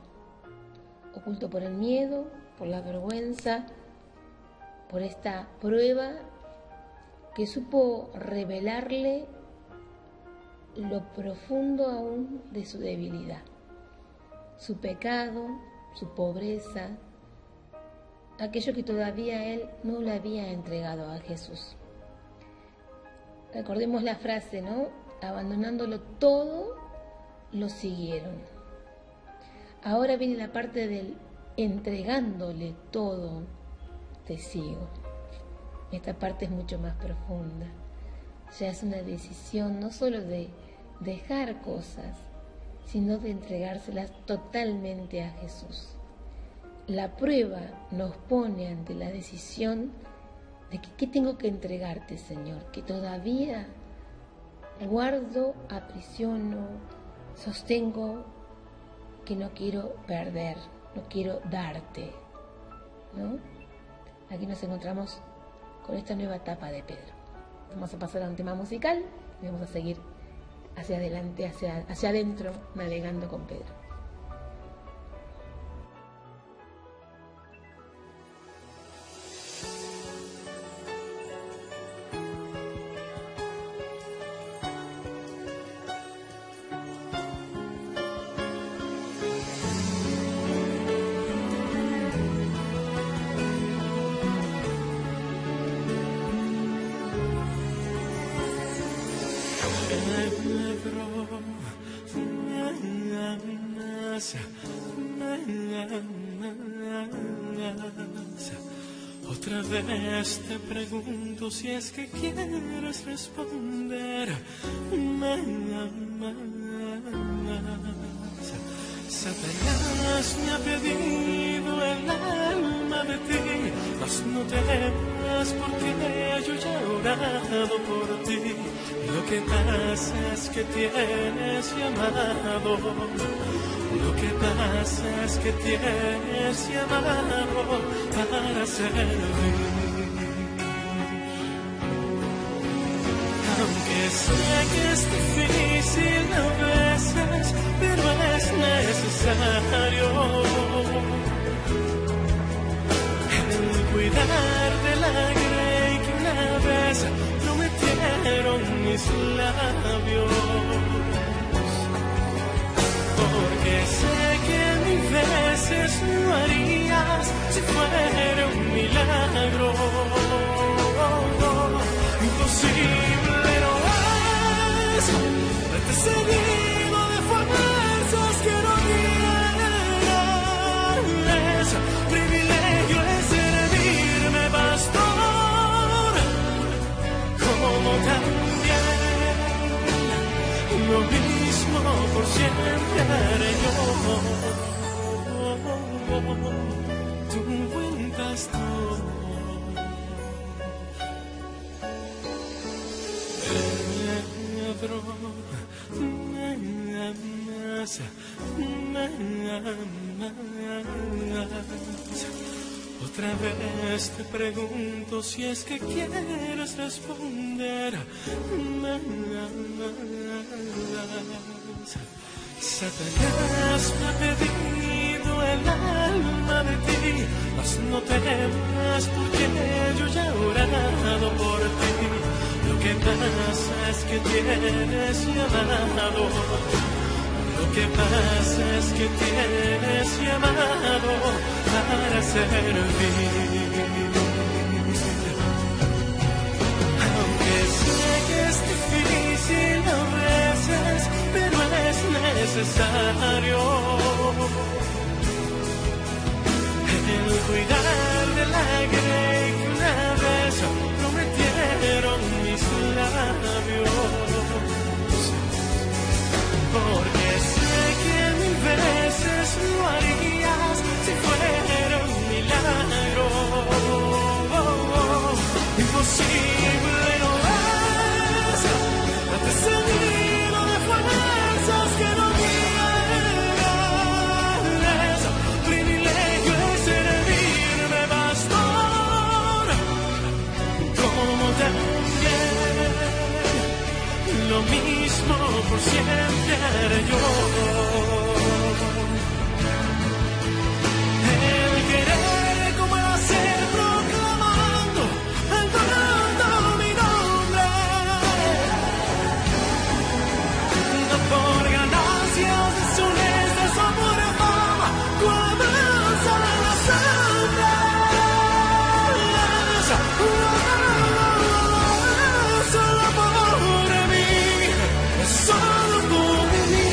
[SPEAKER 2] por el miedo, por la vergüenza, por esta prueba que supo revelarle lo profundo aún de su debilidad, su pecado, su pobreza, aquello que todavía él no le había entregado a Jesús. Recordemos la frase, ¿no? Abandonándolo todo, lo siguieron. Ahora viene la parte del entregándole todo, te sigo. Esta parte es mucho más profunda. ya es una decisión no solo de dejar cosas, sino de entregárselas totalmente a Jesús. La prueba nos pone ante la decisión de que ¿qué tengo que entregarte, Señor? Que todavía guardo, aprisiono, sostengo, que no quiero perder, no quiero darte, ¿no? Aquí nos encontramos con esta nueva etapa de Pedro. Vamos a pasar a un tema musical y vamos a seguir hacia adelante, hacia adentro, navegando con Pedro.
[SPEAKER 3] Otra vez te pregunto si es que quieres responder. Me amas. Satanás me ha pedido el alma de ti, mas no temas porque yo ya he orado por ti. Lo que pasa es que tienes llamado. Lo que pasa es que tienes llamado para servir. Aunque sé que es difícil a veces, pero es necesario el cuidar de la grey que una vez prometieron mis labios. Porque sé que mil veces lo harías si fuera un milagro. Imposible no es verte seguido de fuerzas que no tienes. Privilegio es servirme pastor, como también lo mismo por siempre haré yo, tu buen pastor. Pedro, me amas, me amas. Otra vez te pregunto si es que quieres responder. Me amas. Satanás me ha pedido el alma de ti, mas no temas porque yo ya he orado por ti. Lo que pasa es que tienes llamado. Lo que pasa es que tienes llamado para servir. Aunque sé que es difícil a veces, pero es necesario el cuidar de la grey que una vez prometieron mis labios. Porque sé que mil veces lo harías si fuera un milagro. Imposible no es verte seguido de fuerzas que no tienes. Privilegio es servirme pastor, como también lo mismo por siempre haré yo. El querer como el hacer proclamando, entonando mi nombre. No por ganancias deshonestas o por fama, cuando sale la sombra. Solo por mí, solo por mí.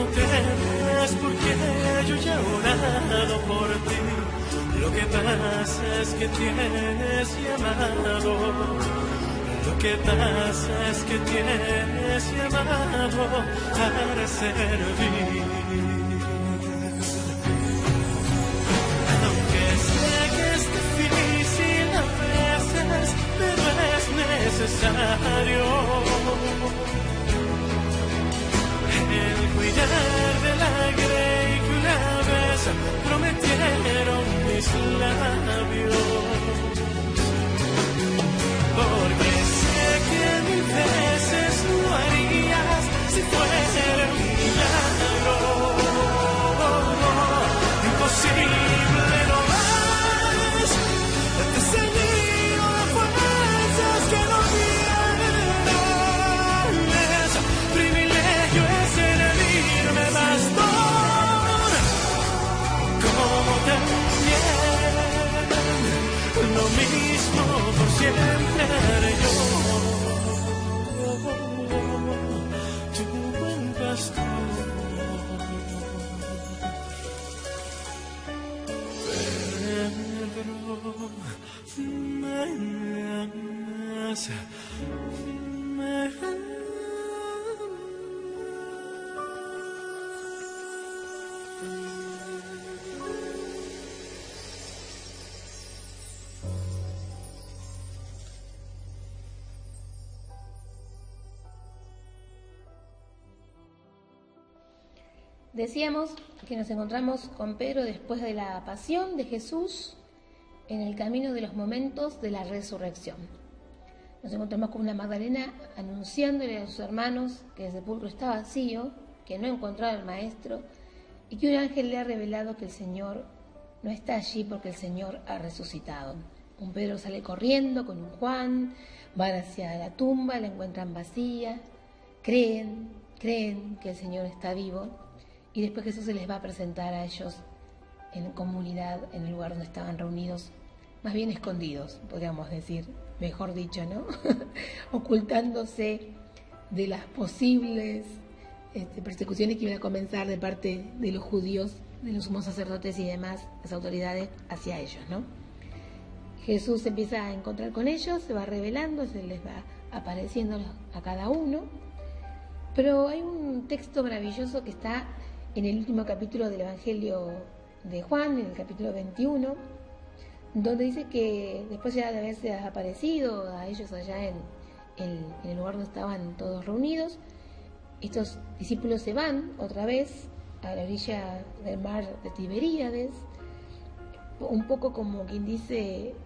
[SPEAKER 3] no temas porque yo ya he orado por ti. Lo que pasa es que tienes llamado. Lo que pasa es que tienes llamado para servir. Aunque sé que es difícil a veces, pero es necesario. El cuidar de la grey que una vez prometieron mis labios. Porque sé que mil veces lo harías si fuera un milagro. Imposible no es, te ceñido de fuerzas que no tienes. Privilegio es servirme bastón, como también lo mismo por siempre haré yo. Tu buen pastor. Pedro, me amas, me amas.
[SPEAKER 2] Decíamos que nos encontramos con Pedro después de la pasión de Jesús en el camino de los momentos de la resurrección. Nos encontramos con una Magdalena anunciándole a sus hermanos que el sepulcro está vacío, que no encontraba al Maestro y que un ángel le ha revelado que el Señor no está allí porque el Señor ha resucitado. Un Pedro sale corriendo con un Juan, van hacia la tumba, la encuentran vacía, creen que el Señor está vivo. Y después Jesús se les va a presentar a ellos en comunidad, en el lugar donde estaban reunidos, más bien escondidos, podríamos decir, mejor dicho, ¿no? Ocultándose de las posibles persecuciones que iban a comenzar de parte de los judíos, de los sumos sacerdotes y demás, las autoridades hacia ellos, ¿no? Jesús se empieza a encontrar con ellos, se va revelando, se les va apareciendo a cada uno, pero hay un texto maravilloso que está en el último capítulo del Evangelio de Juan, en el capítulo 21, donde dice que después ya de haberse aparecido a ellos allá en el lugar donde estaban todos reunidos, estos discípulos se van otra vez a la orilla del mar de Tiberíades, un poco como quien dice,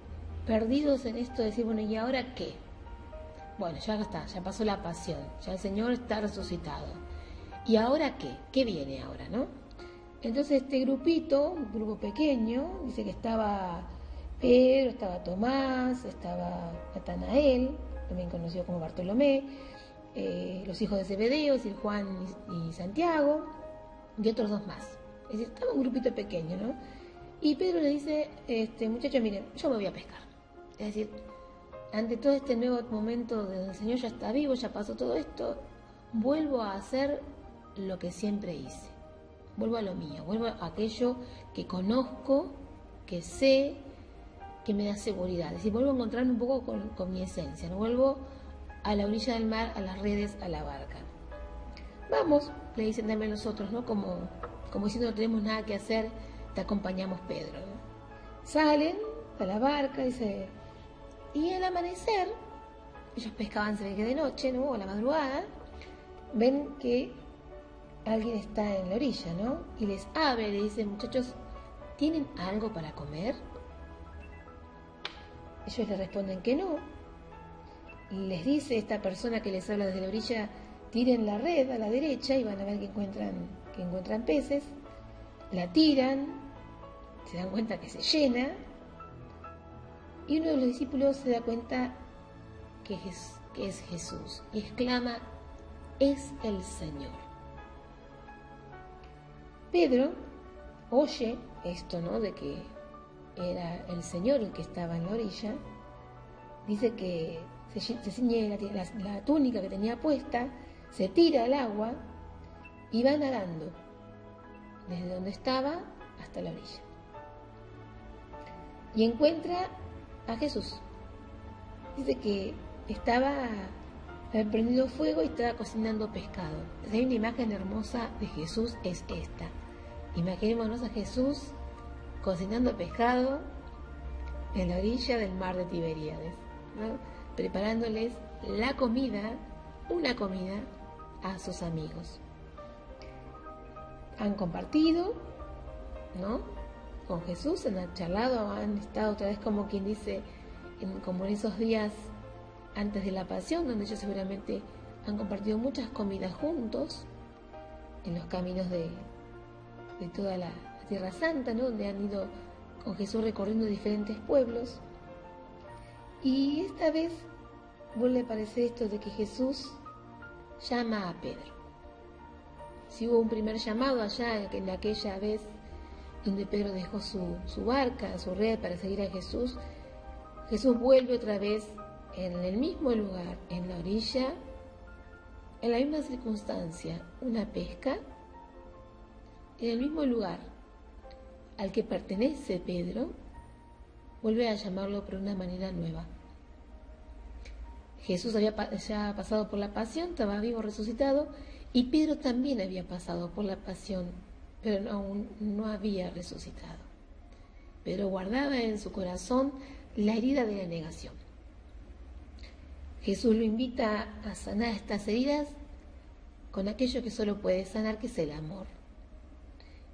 [SPEAKER 2] perdidos en esto de decir, bueno, ¿y ahora qué? Bueno, ya está, ya pasó la pasión, ya el Señor está resucitado. ¿Y ahora qué? ¿Qué viene ahora, no? Entonces este grupito, un grupo pequeño, dice que estaba Pedro, estaba Tomás, estaba Natanael, también conocido como Bartolomé, los hijos de Zebedeo, es decir, Juan y Santiago, y otros dos más. Es decir, estaba un grupito pequeño, ¿no? Y Pedro le dice, muchachos, miren, yo me voy a pescar. Es decir, ante todo este nuevo momento donde el Señor ya está vivo, ya pasó todo esto, vuelvo a hacer lo que siempre hice. Vuelvo a lo mío, vuelvo a aquello que conozco, que sé, que me da seguridad. Es decir, vuelvo a encontrarme un poco con mi esencia, no vuelvo a la orilla del mar, a las redes, a la barca. Vamos, le dicen también los otros, ¿no? Como diciendo no tenemos nada que hacer, te acompañamos, Pedro, ¿no? Salen a la barca, dice, y al amanecer, ellos pescaban, se ve que de noche, ¿no? O a la madrugada, ven que alguien está en la orilla, ¿no? Y les abre, le dice, muchachos, ¿tienen algo para comer? Ellos le responden que no. Les dice esta persona que les habla desde la orilla, tiren la red a la derecha y van a ver que encuentran peces. La tiran, se dan cuenta que se llena, y uno de los discípulos se da cuenta que es Jesús y exclama, es el Señor. Pedro oye esto, ¿no? De que era el Señor el que estaba en la orilla. Dice que se ciñe la túnica que tenía puesta, se tira al agua y va nadando desde donde estaba hasta la orilla. Y encuentra a Jesús. Dice que había prendido fuego y estaba cocinando pescado. Hay una imagen hermosa de Jesús, es esta. Imaginémonos a Jesús cocinando pescado en la orilla del mar de Tiberíades, ¿no? Preparándoles la comida, una comida, a sus amigos. Han compartido, ¿no?, con Jesús, han charlado, han estado otra vez, como quien dice, como en esos días antes de la pasión, donde ellos seguramente han compartido muchas comidas juntos en los caminos de toda la Tierra Santa, ¿no?, donde han ido con Jesús recorriendo diferentes pueblos. Y esta vez vuelve a aparecer esto de que Jesús llama a Pedro. Si hubo un primer llamado allá en aquella vez donde Pedro dejó su barca, su red para seguir a Jesús, Jesús vuelve otra vez en el mismo lugar, en la orilla, en la misma circunstancia, una pesca, en el mismo lugar al que pertenece Pedro, vuelve a llamarlo por una manera nueva. Jesús había ya pasado por la pasión, estaba vivo, resucitado, y Pedro también había pasado por la pasión, pero aún no había resucitado. Pedro guardaba en su corazón la herida de la negación. Jesús lo invita a sanar estas heridas con aquello que solo puede sanar, que es el amor.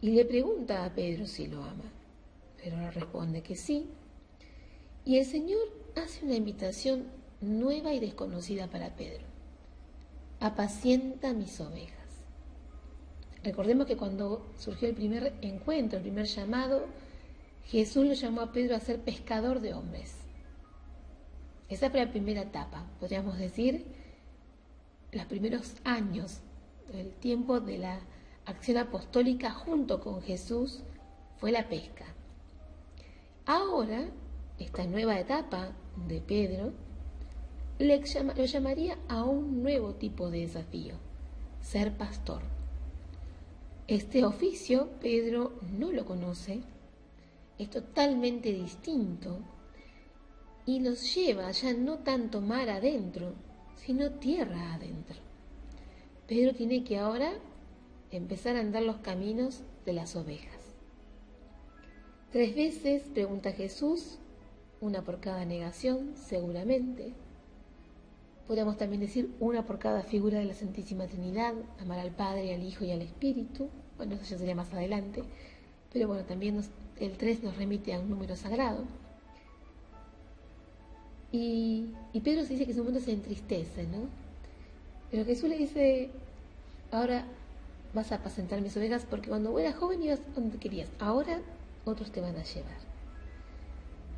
[SPEAKER 2] Y le pregunta a Pedro si lo ama. Pedro le responde que sí. Y el Señor hace una invitación nueva y desconocida para Pedro. Apacienta mis ovejas. Recordemos que cuando surgió el primer encuentro, el primer llamado, Jesús lo llamó a Pedro a ser pescador de hombres. Esa fue la primera etapa, podríamos decir, los primeros años, el tiempo de la acción apostólica junto con Jesús, fue la pesca. Ahora, esta nueva etapa de Pedro lo llamaría a un nuevo tipo de desafío: ser pastor. Este oficio Pedro no lo conoce, es totalmente distinto y nos lleva ya no tanto mar adentro, sino tierra adentro. Pedro tiene que ahora empezar a andar los caminos de las ovejas. 3 veces pregunta Jesús, una por cada negación, seguramente. Podríamos también decir una por cada figura de la Santísima Trinidad, amar al Padre, al Hijo y al Espíritu. Bueno, eso ya sería más adelante, pero bueno, también el 3 nos remite a un número sagrado. Y Pedro se dice que en su momento se entristece, ¿no? Pero Jesús le dice: ahora vas a apacentar mis ovejas, porque cuando eras joven ibas donde querías, ahora otros te van a llevar.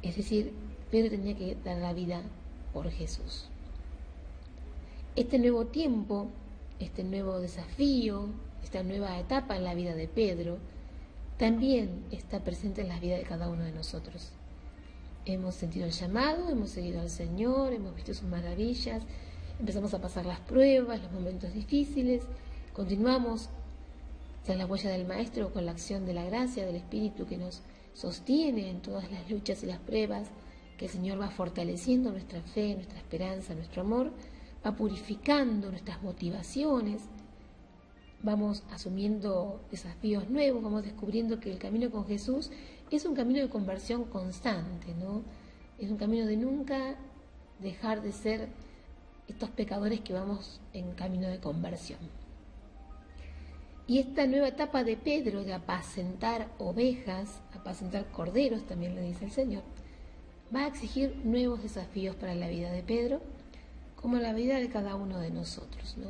[SPEAKER 2] Es decir, Pedro tenía que dar la vida por Jesús. Este nuevo tiempo, este nuevo desafío, esta nueva etapa en la vida de Pedro, también está presente en la vida de cada uno de nosotros. Hemos sentido el llamado, hemos seguido al Señor, hemos visto sus maravillas, empezamos a pasar las pruebas, los momentos difíciles, continuamos tras la huella del Maestro con la acción de la gracia, del Espíritu que nos sostiene en todas las luchas y las pruebas, que el Señor va fortaleciendo nuestra fe, nuestra esperanza, nuestro amor, va purificando nuestras motivaciones, vamos asumiendo desafíos nuevos, vamos descubriendo que el camino con Jesús es un camino de conversión constante, ¿no? Es un camino de nunca dejar de ser estos pecadores que vamos en camino de conversión. Y esta nueva etapa de Pedro de apacentar ovejas, apacentar corderos, también le dice el Señor, va a exigir nuevos desafíos para la vida de Pedro, como la vida de cada uno de nosotros, ¿no?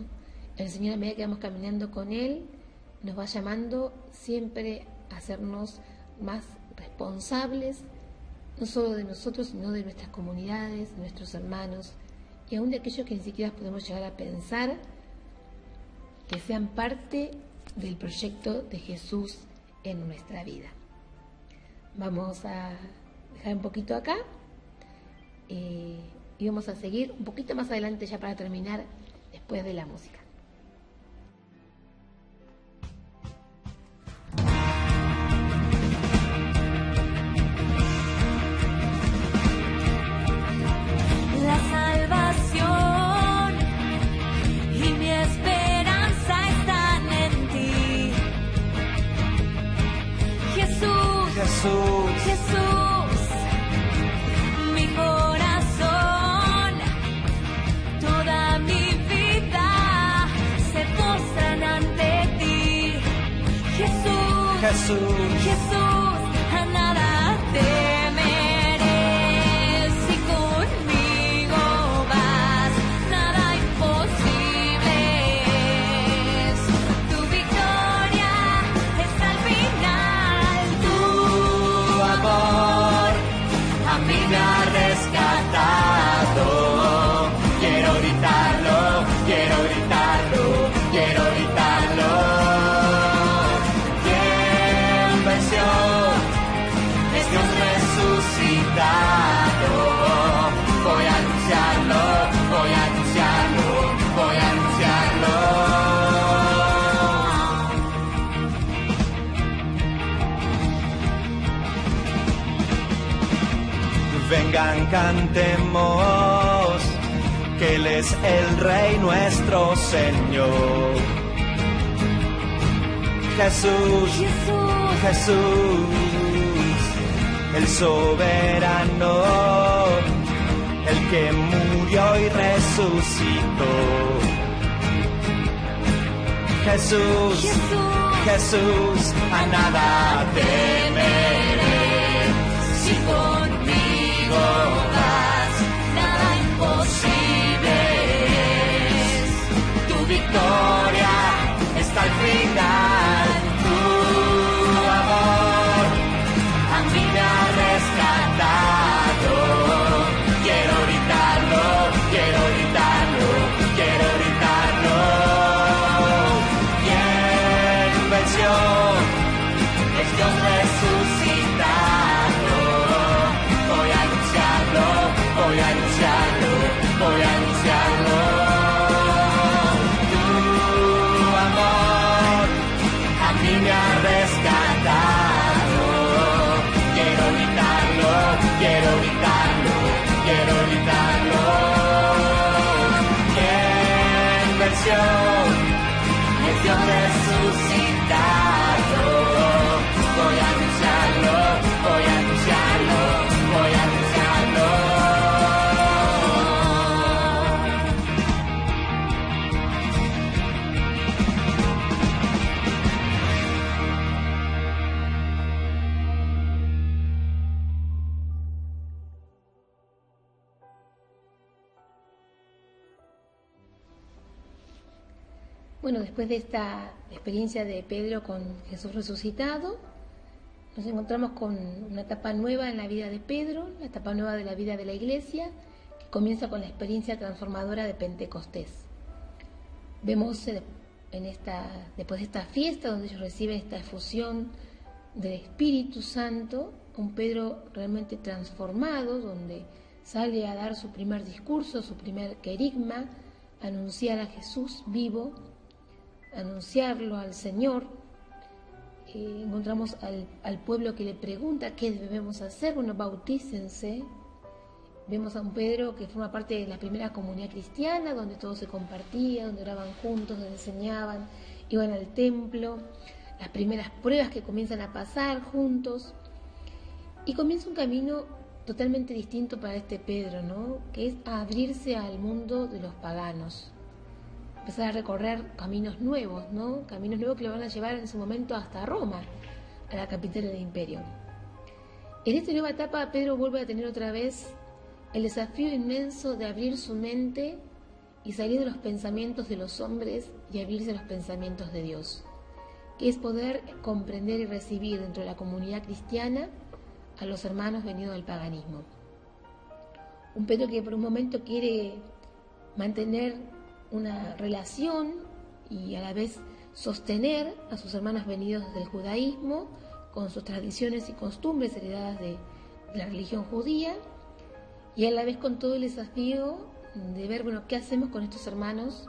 [SPEAKER 2] El Señor, a medida que vamos caminando con Él, nos va llamando siempre a hacernos más responsables, no solo de nosotros, sino de nuestras comunidades, nuestros hermanos, y aún de aquellos que ni siquiera podemos llegar a pensar que sean parte del proyecto de Jesús en nuestra vida. Vamos a dejar un poquito acá y vamos a seguir un poquito más adelante ya para terminar después de la música.
[SPEAKER 3] Jesús,
[SPEAKER 1] Jesús, mi corazón, toda mi vida se postran ante ti. Jesús,
[SPEAKER 3] Jesús,
[SPEAKER 1] Jesús, a nada temeré. Si conmigo vas, nada imposible es. Tu victoria está al final. Tu
[SPEAKER 3] amor
[SPEAKER 1] a mí me ha rescatado.
[SPEAKER 3] quiero gritarlo, quiero gritarlo, quiero gritarlo. ¿Quién venció? Es Dios resucitado. Voy a anunciarlo, voy a anunciarlo, voy a anunciarlo. Vengan, cantemos, que Él es el Rey nuestro Señor. Jesús,
[SPEAKER 1] Jesús,
[SPEAKER 3] Jesús, el soberano, el que murió y resucitó. Jesús,
[SPEAKER 1] Jesús,
[SPEAKER 3] Jesús, a nada temeré.
[SPEAKER 1] si conmigo vas, nada imposible es.
[SPEAKER 3] Tu victoria está al final. Tu amor a mí me ha rescatado. Quiero gritarlo, quiero gritarlo, quiero gritarlo. ¿Quién venció? Es Dios resucitado. Voy a anunciarlo, voy a anunciarlo, voy a anunciarlo. Tu amor a mí me ha rescatado. Quiero gritarlo, quiero gritarlo, quiero gritarlo. ¿Quién venció? Es Dios resucitado. Voy a anunciarlo, voy a anunciarlo, voy a anunciarlo.
[SPEAKER 2] Bueno, después de esta experiencia de Pedro con Jesús resucitado, nos encontramos con una etapa nueva en la vida de Pedro, la etapa nueva de la vida de la Iglesia, que comienza con la experiencia transformadora de Pentecostés. Vemos después de esta fiesta donde ellos reciben esta efusión del Espíritu Santo, un Pedro realmente transformado, donde sale a dar su primer discurso, su primer querigma, anunciar a Jesús vivo, anunciarlo al Señor. Encontramos al pueblo que le pregunta qué debemos hacer. Bueno, bautícense. Vemos a un Pedro que forma parte de la primera comunidad cristiana, donde todo se compartía, donde oraban juntos, donde enseñaban, iban al templo, las primeras pruebas que comienzan a pasar juntos, y comienza un camino totalmente distinto para este Pedro, ¿no? Que es abrirse al mundo de los paganos, empezar a recorrer caminos nuevos, ¿no? Caminos nuevos que lo van a llevar en su momento hasta Roma, a la capital del imperio. En esta nueva etapa, Pedro vuelve a tener otra vez el desafío inmenso de abrir su mente y salir de los pensamientos de los hombres y abrirse a los pensamientos de Dios, que es poder comprender y recibir dentro de la comunidad cristiana a los hermanos venidos del paganismo. Un Pedro que por un momento quiere mantener una relación y a la vez sostener a sus hermanos venidos del judaísmo con sus tradiciones y costumbres heredadas de la religión judía, y a la vez con todo el desafío de ver, bueno, qué hacemos con estos hermanos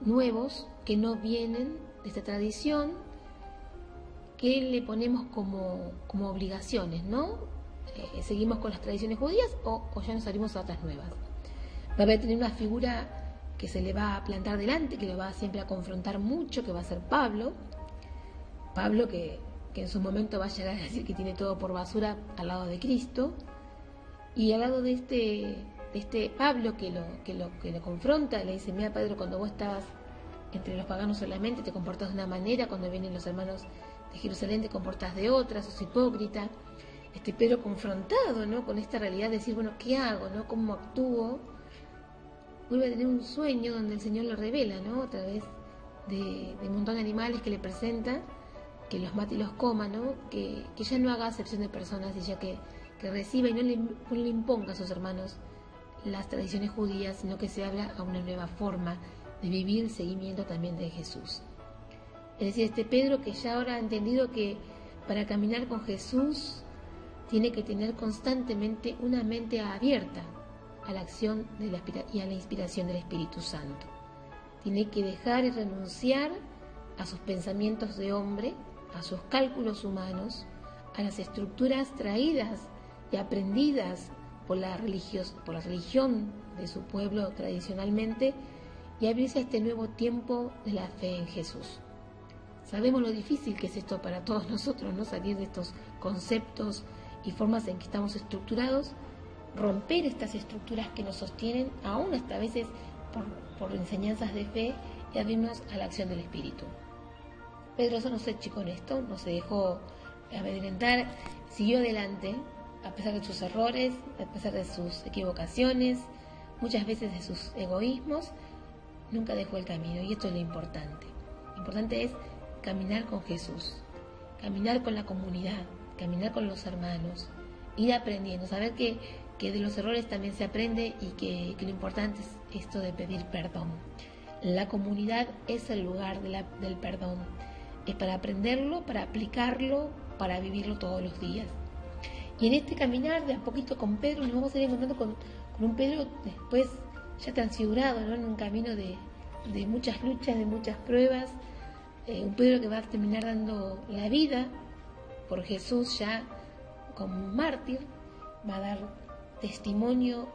[SPEAKER 2] nuevos que no vienen de esta tradición, qué le ponemos como obligaciones, ¿no? ¿Seguimos con las tradiciones judías o ya nos salimos a otras nuevas? Va a tener una figura que se le va a plantar delante, que lo va siempre a confrontar mucho, que va a ser Pablo. Pablo que que en su momento va a llegar a decir que tiene todo por basura al lado de Cristo, y al lado de este Pablo que lo confronta, le dice: mira, Pedro, cuando vos estabas entre los paganos solamente te comportas de una manera, cuando vienen los hermanos de Jerusalén te comportas de otra, sos hipócrita. Pedro confrontado, ¿no?, con esta realidad de decir, bueno, ¿qué hago?, ¿no?, ¿cómo actúo? Vuelve a tener un sueño donde el Señor lo revela, ¿no?, a través de un montón de animales que le presenta, que los mate y los coma, ¿no?, que ya no haga acepción de personas, y ya que reciba y no le imponga a sus hermanos las tradiciones judías, sino que se habla a una nueva forma de vivir el seguimiento también de Jesús. Es decir, Pedro, que ya ahora ha entendido que para caminar con Jesús tiene que tener constantemente una mente abierta a la acción y a la inspiración del Espíritu Santo. Tiene que dejar y renunciar a sus pensamientos de hombre, a sus cálculos humanos, a las estructuras traídas y aprendidas por la religión de su pueblo tradicionalmente, y abrirse a este nuevo tiempo de la fe en Jesús. Sabemos lo difícil que es esto para todos nosotros, ¿no?, salir de estos conceptos y formas en que estamos estructurados, romper estas estructuras que nos sostienen, aún hasta a veces por enseñanzas de fe, y abrirnos a la acción del Espíritu. Pedro no se achicó en esto, no se dejó amedrentar, siguió adelante, a pesar de sus errores, a pesar de sus equivocaciones, muchas veces de sus egoísmos. Nunca dejó el camino, y esto es lo importante. Lo importante es caminar con Jesús, caminar con la comunidad, caminar con los hermanos, ir aprendiendo, saber que de los errores también se aprende, y que lo importante es esto de pedir perdón. La comunidad es el lugar del perdón, es para aprenderlo, para aplicarlo, para vivirlo todos los días. Y en este caminar de a poquito con Pedro nos vamos a ir encontrando con un Pedro después ya transfigurado, ¿no?, en un camino de muchas luchas, de muchas pruebas, un Pedro que va a terminar dando la vida por Jesús ya como un mártir, va a dar testimonio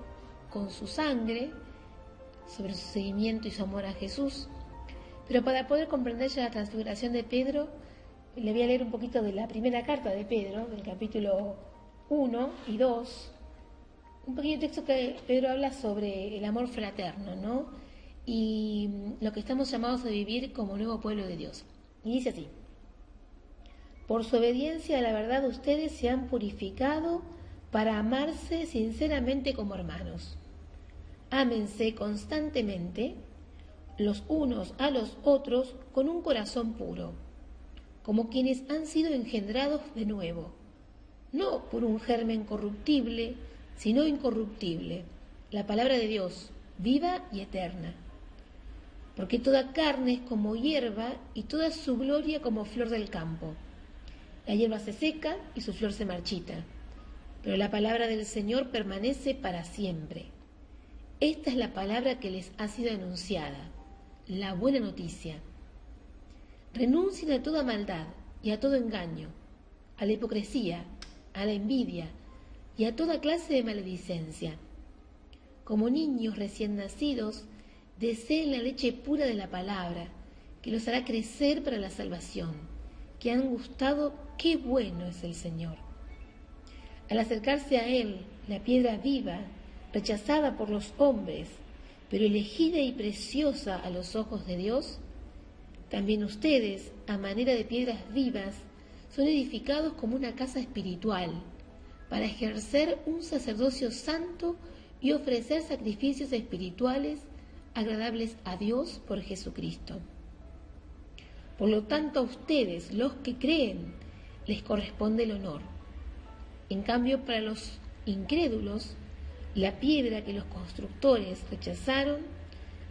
[SPEAKER 2] con su sangre sobre su seguimiento y su amor a Jesús. Pero para poder comprender ya la transfiguración de Pedro, le voy a leer un poquito de la primera carta de Pedro, del capítulo 1 y 2, un pequeño texto que Pedro habla sobre el amor fraterno, ¿no?, y lo que estamos llamados a vivir como nuevo pueblo de Dios. Y dice así: por su obediencia a la verdad ustedes se han purificado para amarse sinceramente como hermanos. Ámense constantemente los unos a los otros con un corazón puro, como quienes han sido engendrados de nuevo, no por un germen corruptible, sino incorruptible, la palabra de Dios, viva y eterna. Porque toda carne es como hierba, y toda su gloria como flor del campo. La hierba se seca y su flor se marchita, pero la palabra del Señor permanece para siempre. Esta es la palabra que les ha sido anunciada, la buena noticia. Renuncien a toda maldad y a todo engaño, a la hipocresía, a la envidia y a toda clase de maledicencia. Como niños recién nacidos, deseen la leche pura de la palabra, que los hará crecer para la salvación, que han gustado qué bueno es el Señor. Al acercarse a Él, la piedra viva, rechazada por los hombres, pero elegida y preciosa a los ojos de Dios, también ustedes, a manera de piedras vivas, son edificados como una casa espiritual, para ejercer un sacerdocio santo y ofrecer sacrificios espirituales agradables a Dios por Jesucristo. Por lo tanto, a ustedes, los que creen, les corresponde el honor. En cambio, para los incrédulos, la piedra que los constructores rechazaron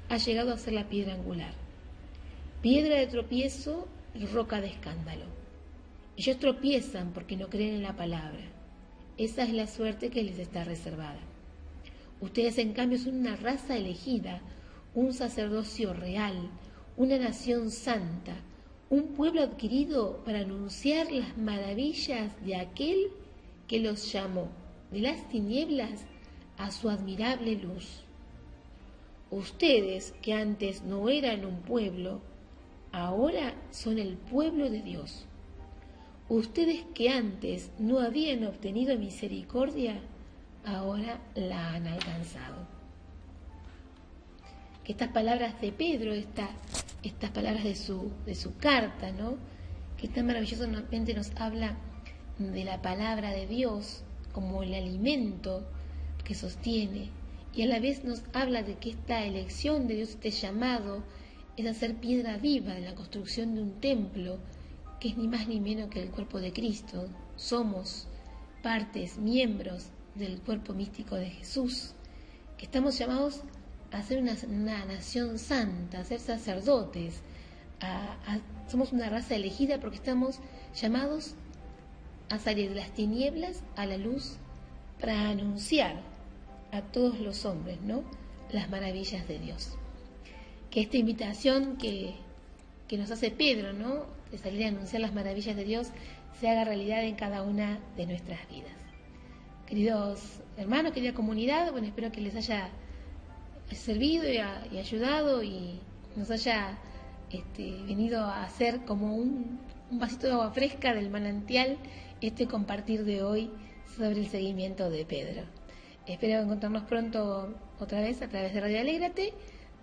[SPEAKER 2] ha llegado a ser la piedra angular, piedra de tropiezo y roca de escándalo. Ellos tropiezan porque no creen en la palabra. Esa es la suerte que les está reservada. Ustedes, en cambio, son una raza elegida, un sacerdocio real, una nación santa, un pueblo adquirido para anunciar las maravillas de aquel que los llamó de las tinieblas a su admirable luz. Ustedes, que antes no eran un pueblo, ahora son el pueblo de Dios. ustedes que antes no habían obtenido misericordia, ahora la han alcanzado. Que estas palabras de Pedro, estas palabras de su carta, ¿no?, que tan maravillosamente nos habla de la palabra de Dios como el alimento que sostiene, y a la vez nos habla de que esta elección de Dios, este llamado, es hacer piedra viva de la construcción de un templo, que es ni más ni menos que el cuerpo de Cristo. Somos partes, miembros del cuerpo místico de Jesús, que estamos llamados a ser una nación santa, a ser sacerdotes, somos una raza elegida porque estamos llamados a salir de las tinieblas a la luz para anunciar a todos los hombres, ¿no?, las maravillas de Dios. Que esta invitación que nos hace Pedro, ¿no?, de salir a anunciar las maravillas de Dios, se haga realidad en cada una de nuestras vidas. Queridos hermanos, querida comunidad, bueno, espero que les haya servido y ayudado y nos haya venido a hacer como un vasito de agua fresca del manantial compartir de hoy sobre el seguimiento de Pedro. Espero encontrarnos pronto otra vez a través de Radio Alégrate.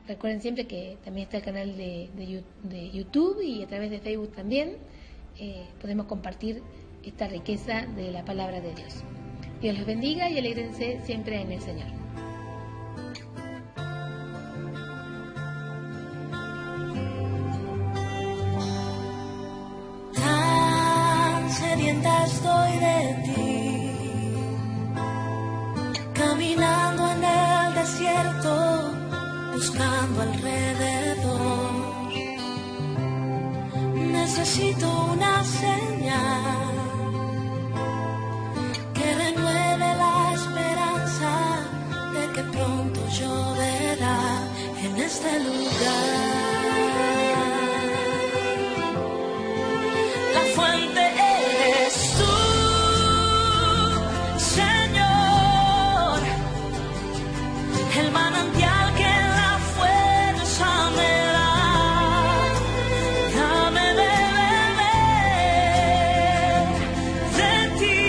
[SPEAKER 2] Recuerden siempre que también está el canal de YouTube y a través de Facebook también podemos compartir esta riqueza de la palabra de Dios. Dios los bendiga y alégrense siempre en el Señor.
[SPEAKER 1] Tan sedienta estoy de ti, caminando en el desierto, buscando alrededor. Necesito una señal que renueve la esperanza de que pronto lloverá en este lugar. La fuente eres tú, Señor, el manantial que la fuerza me da. Dame de beber de ti.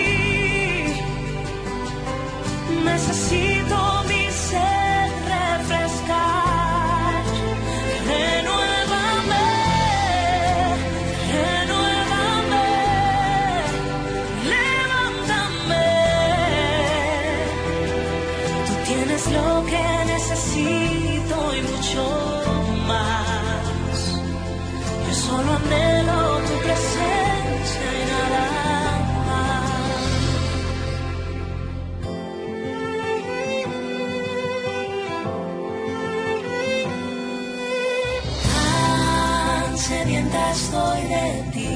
[SPEAKER 1] Necesito mi sed refrescar. Renuévame, renuévame, levántame. Tú tienes lo que necesito y mucho más. Yo solo anhelo tu presencia y nada más. Tan sedienta estoy de ti,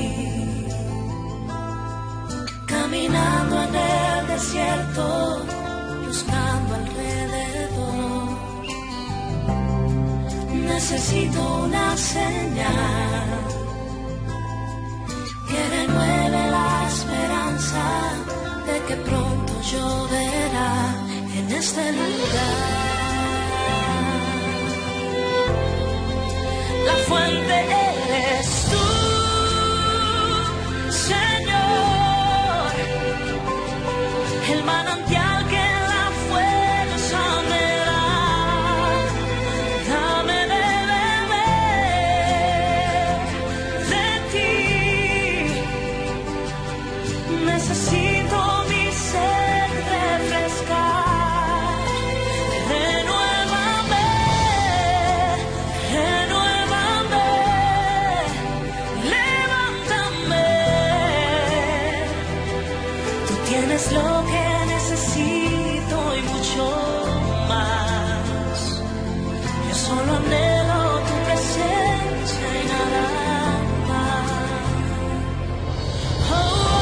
[SPEAKER 1] caminando en el desierto, buscando alrededor. Necesito una señal que renueve la esperanza de que pronto lloverá en este lugar. La fuente eres tú, Señor, el manantial que la fuerza me da. Dame de beber de ti. Necesito mi sed refrescar. Renuévame, renuévame, levántame. Tú tienes lo que necesito y mucho más. Yo solo anhelo tu presencia y nada más. Oh,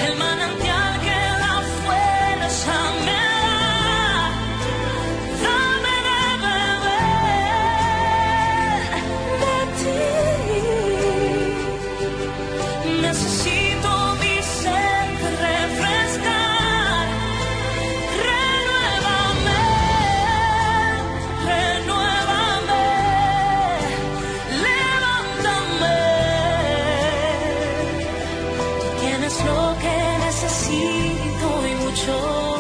[SPEAKER 1] el manantial que la fuerza me da. Dame de beber de ti. tienes lo que necesito y mucho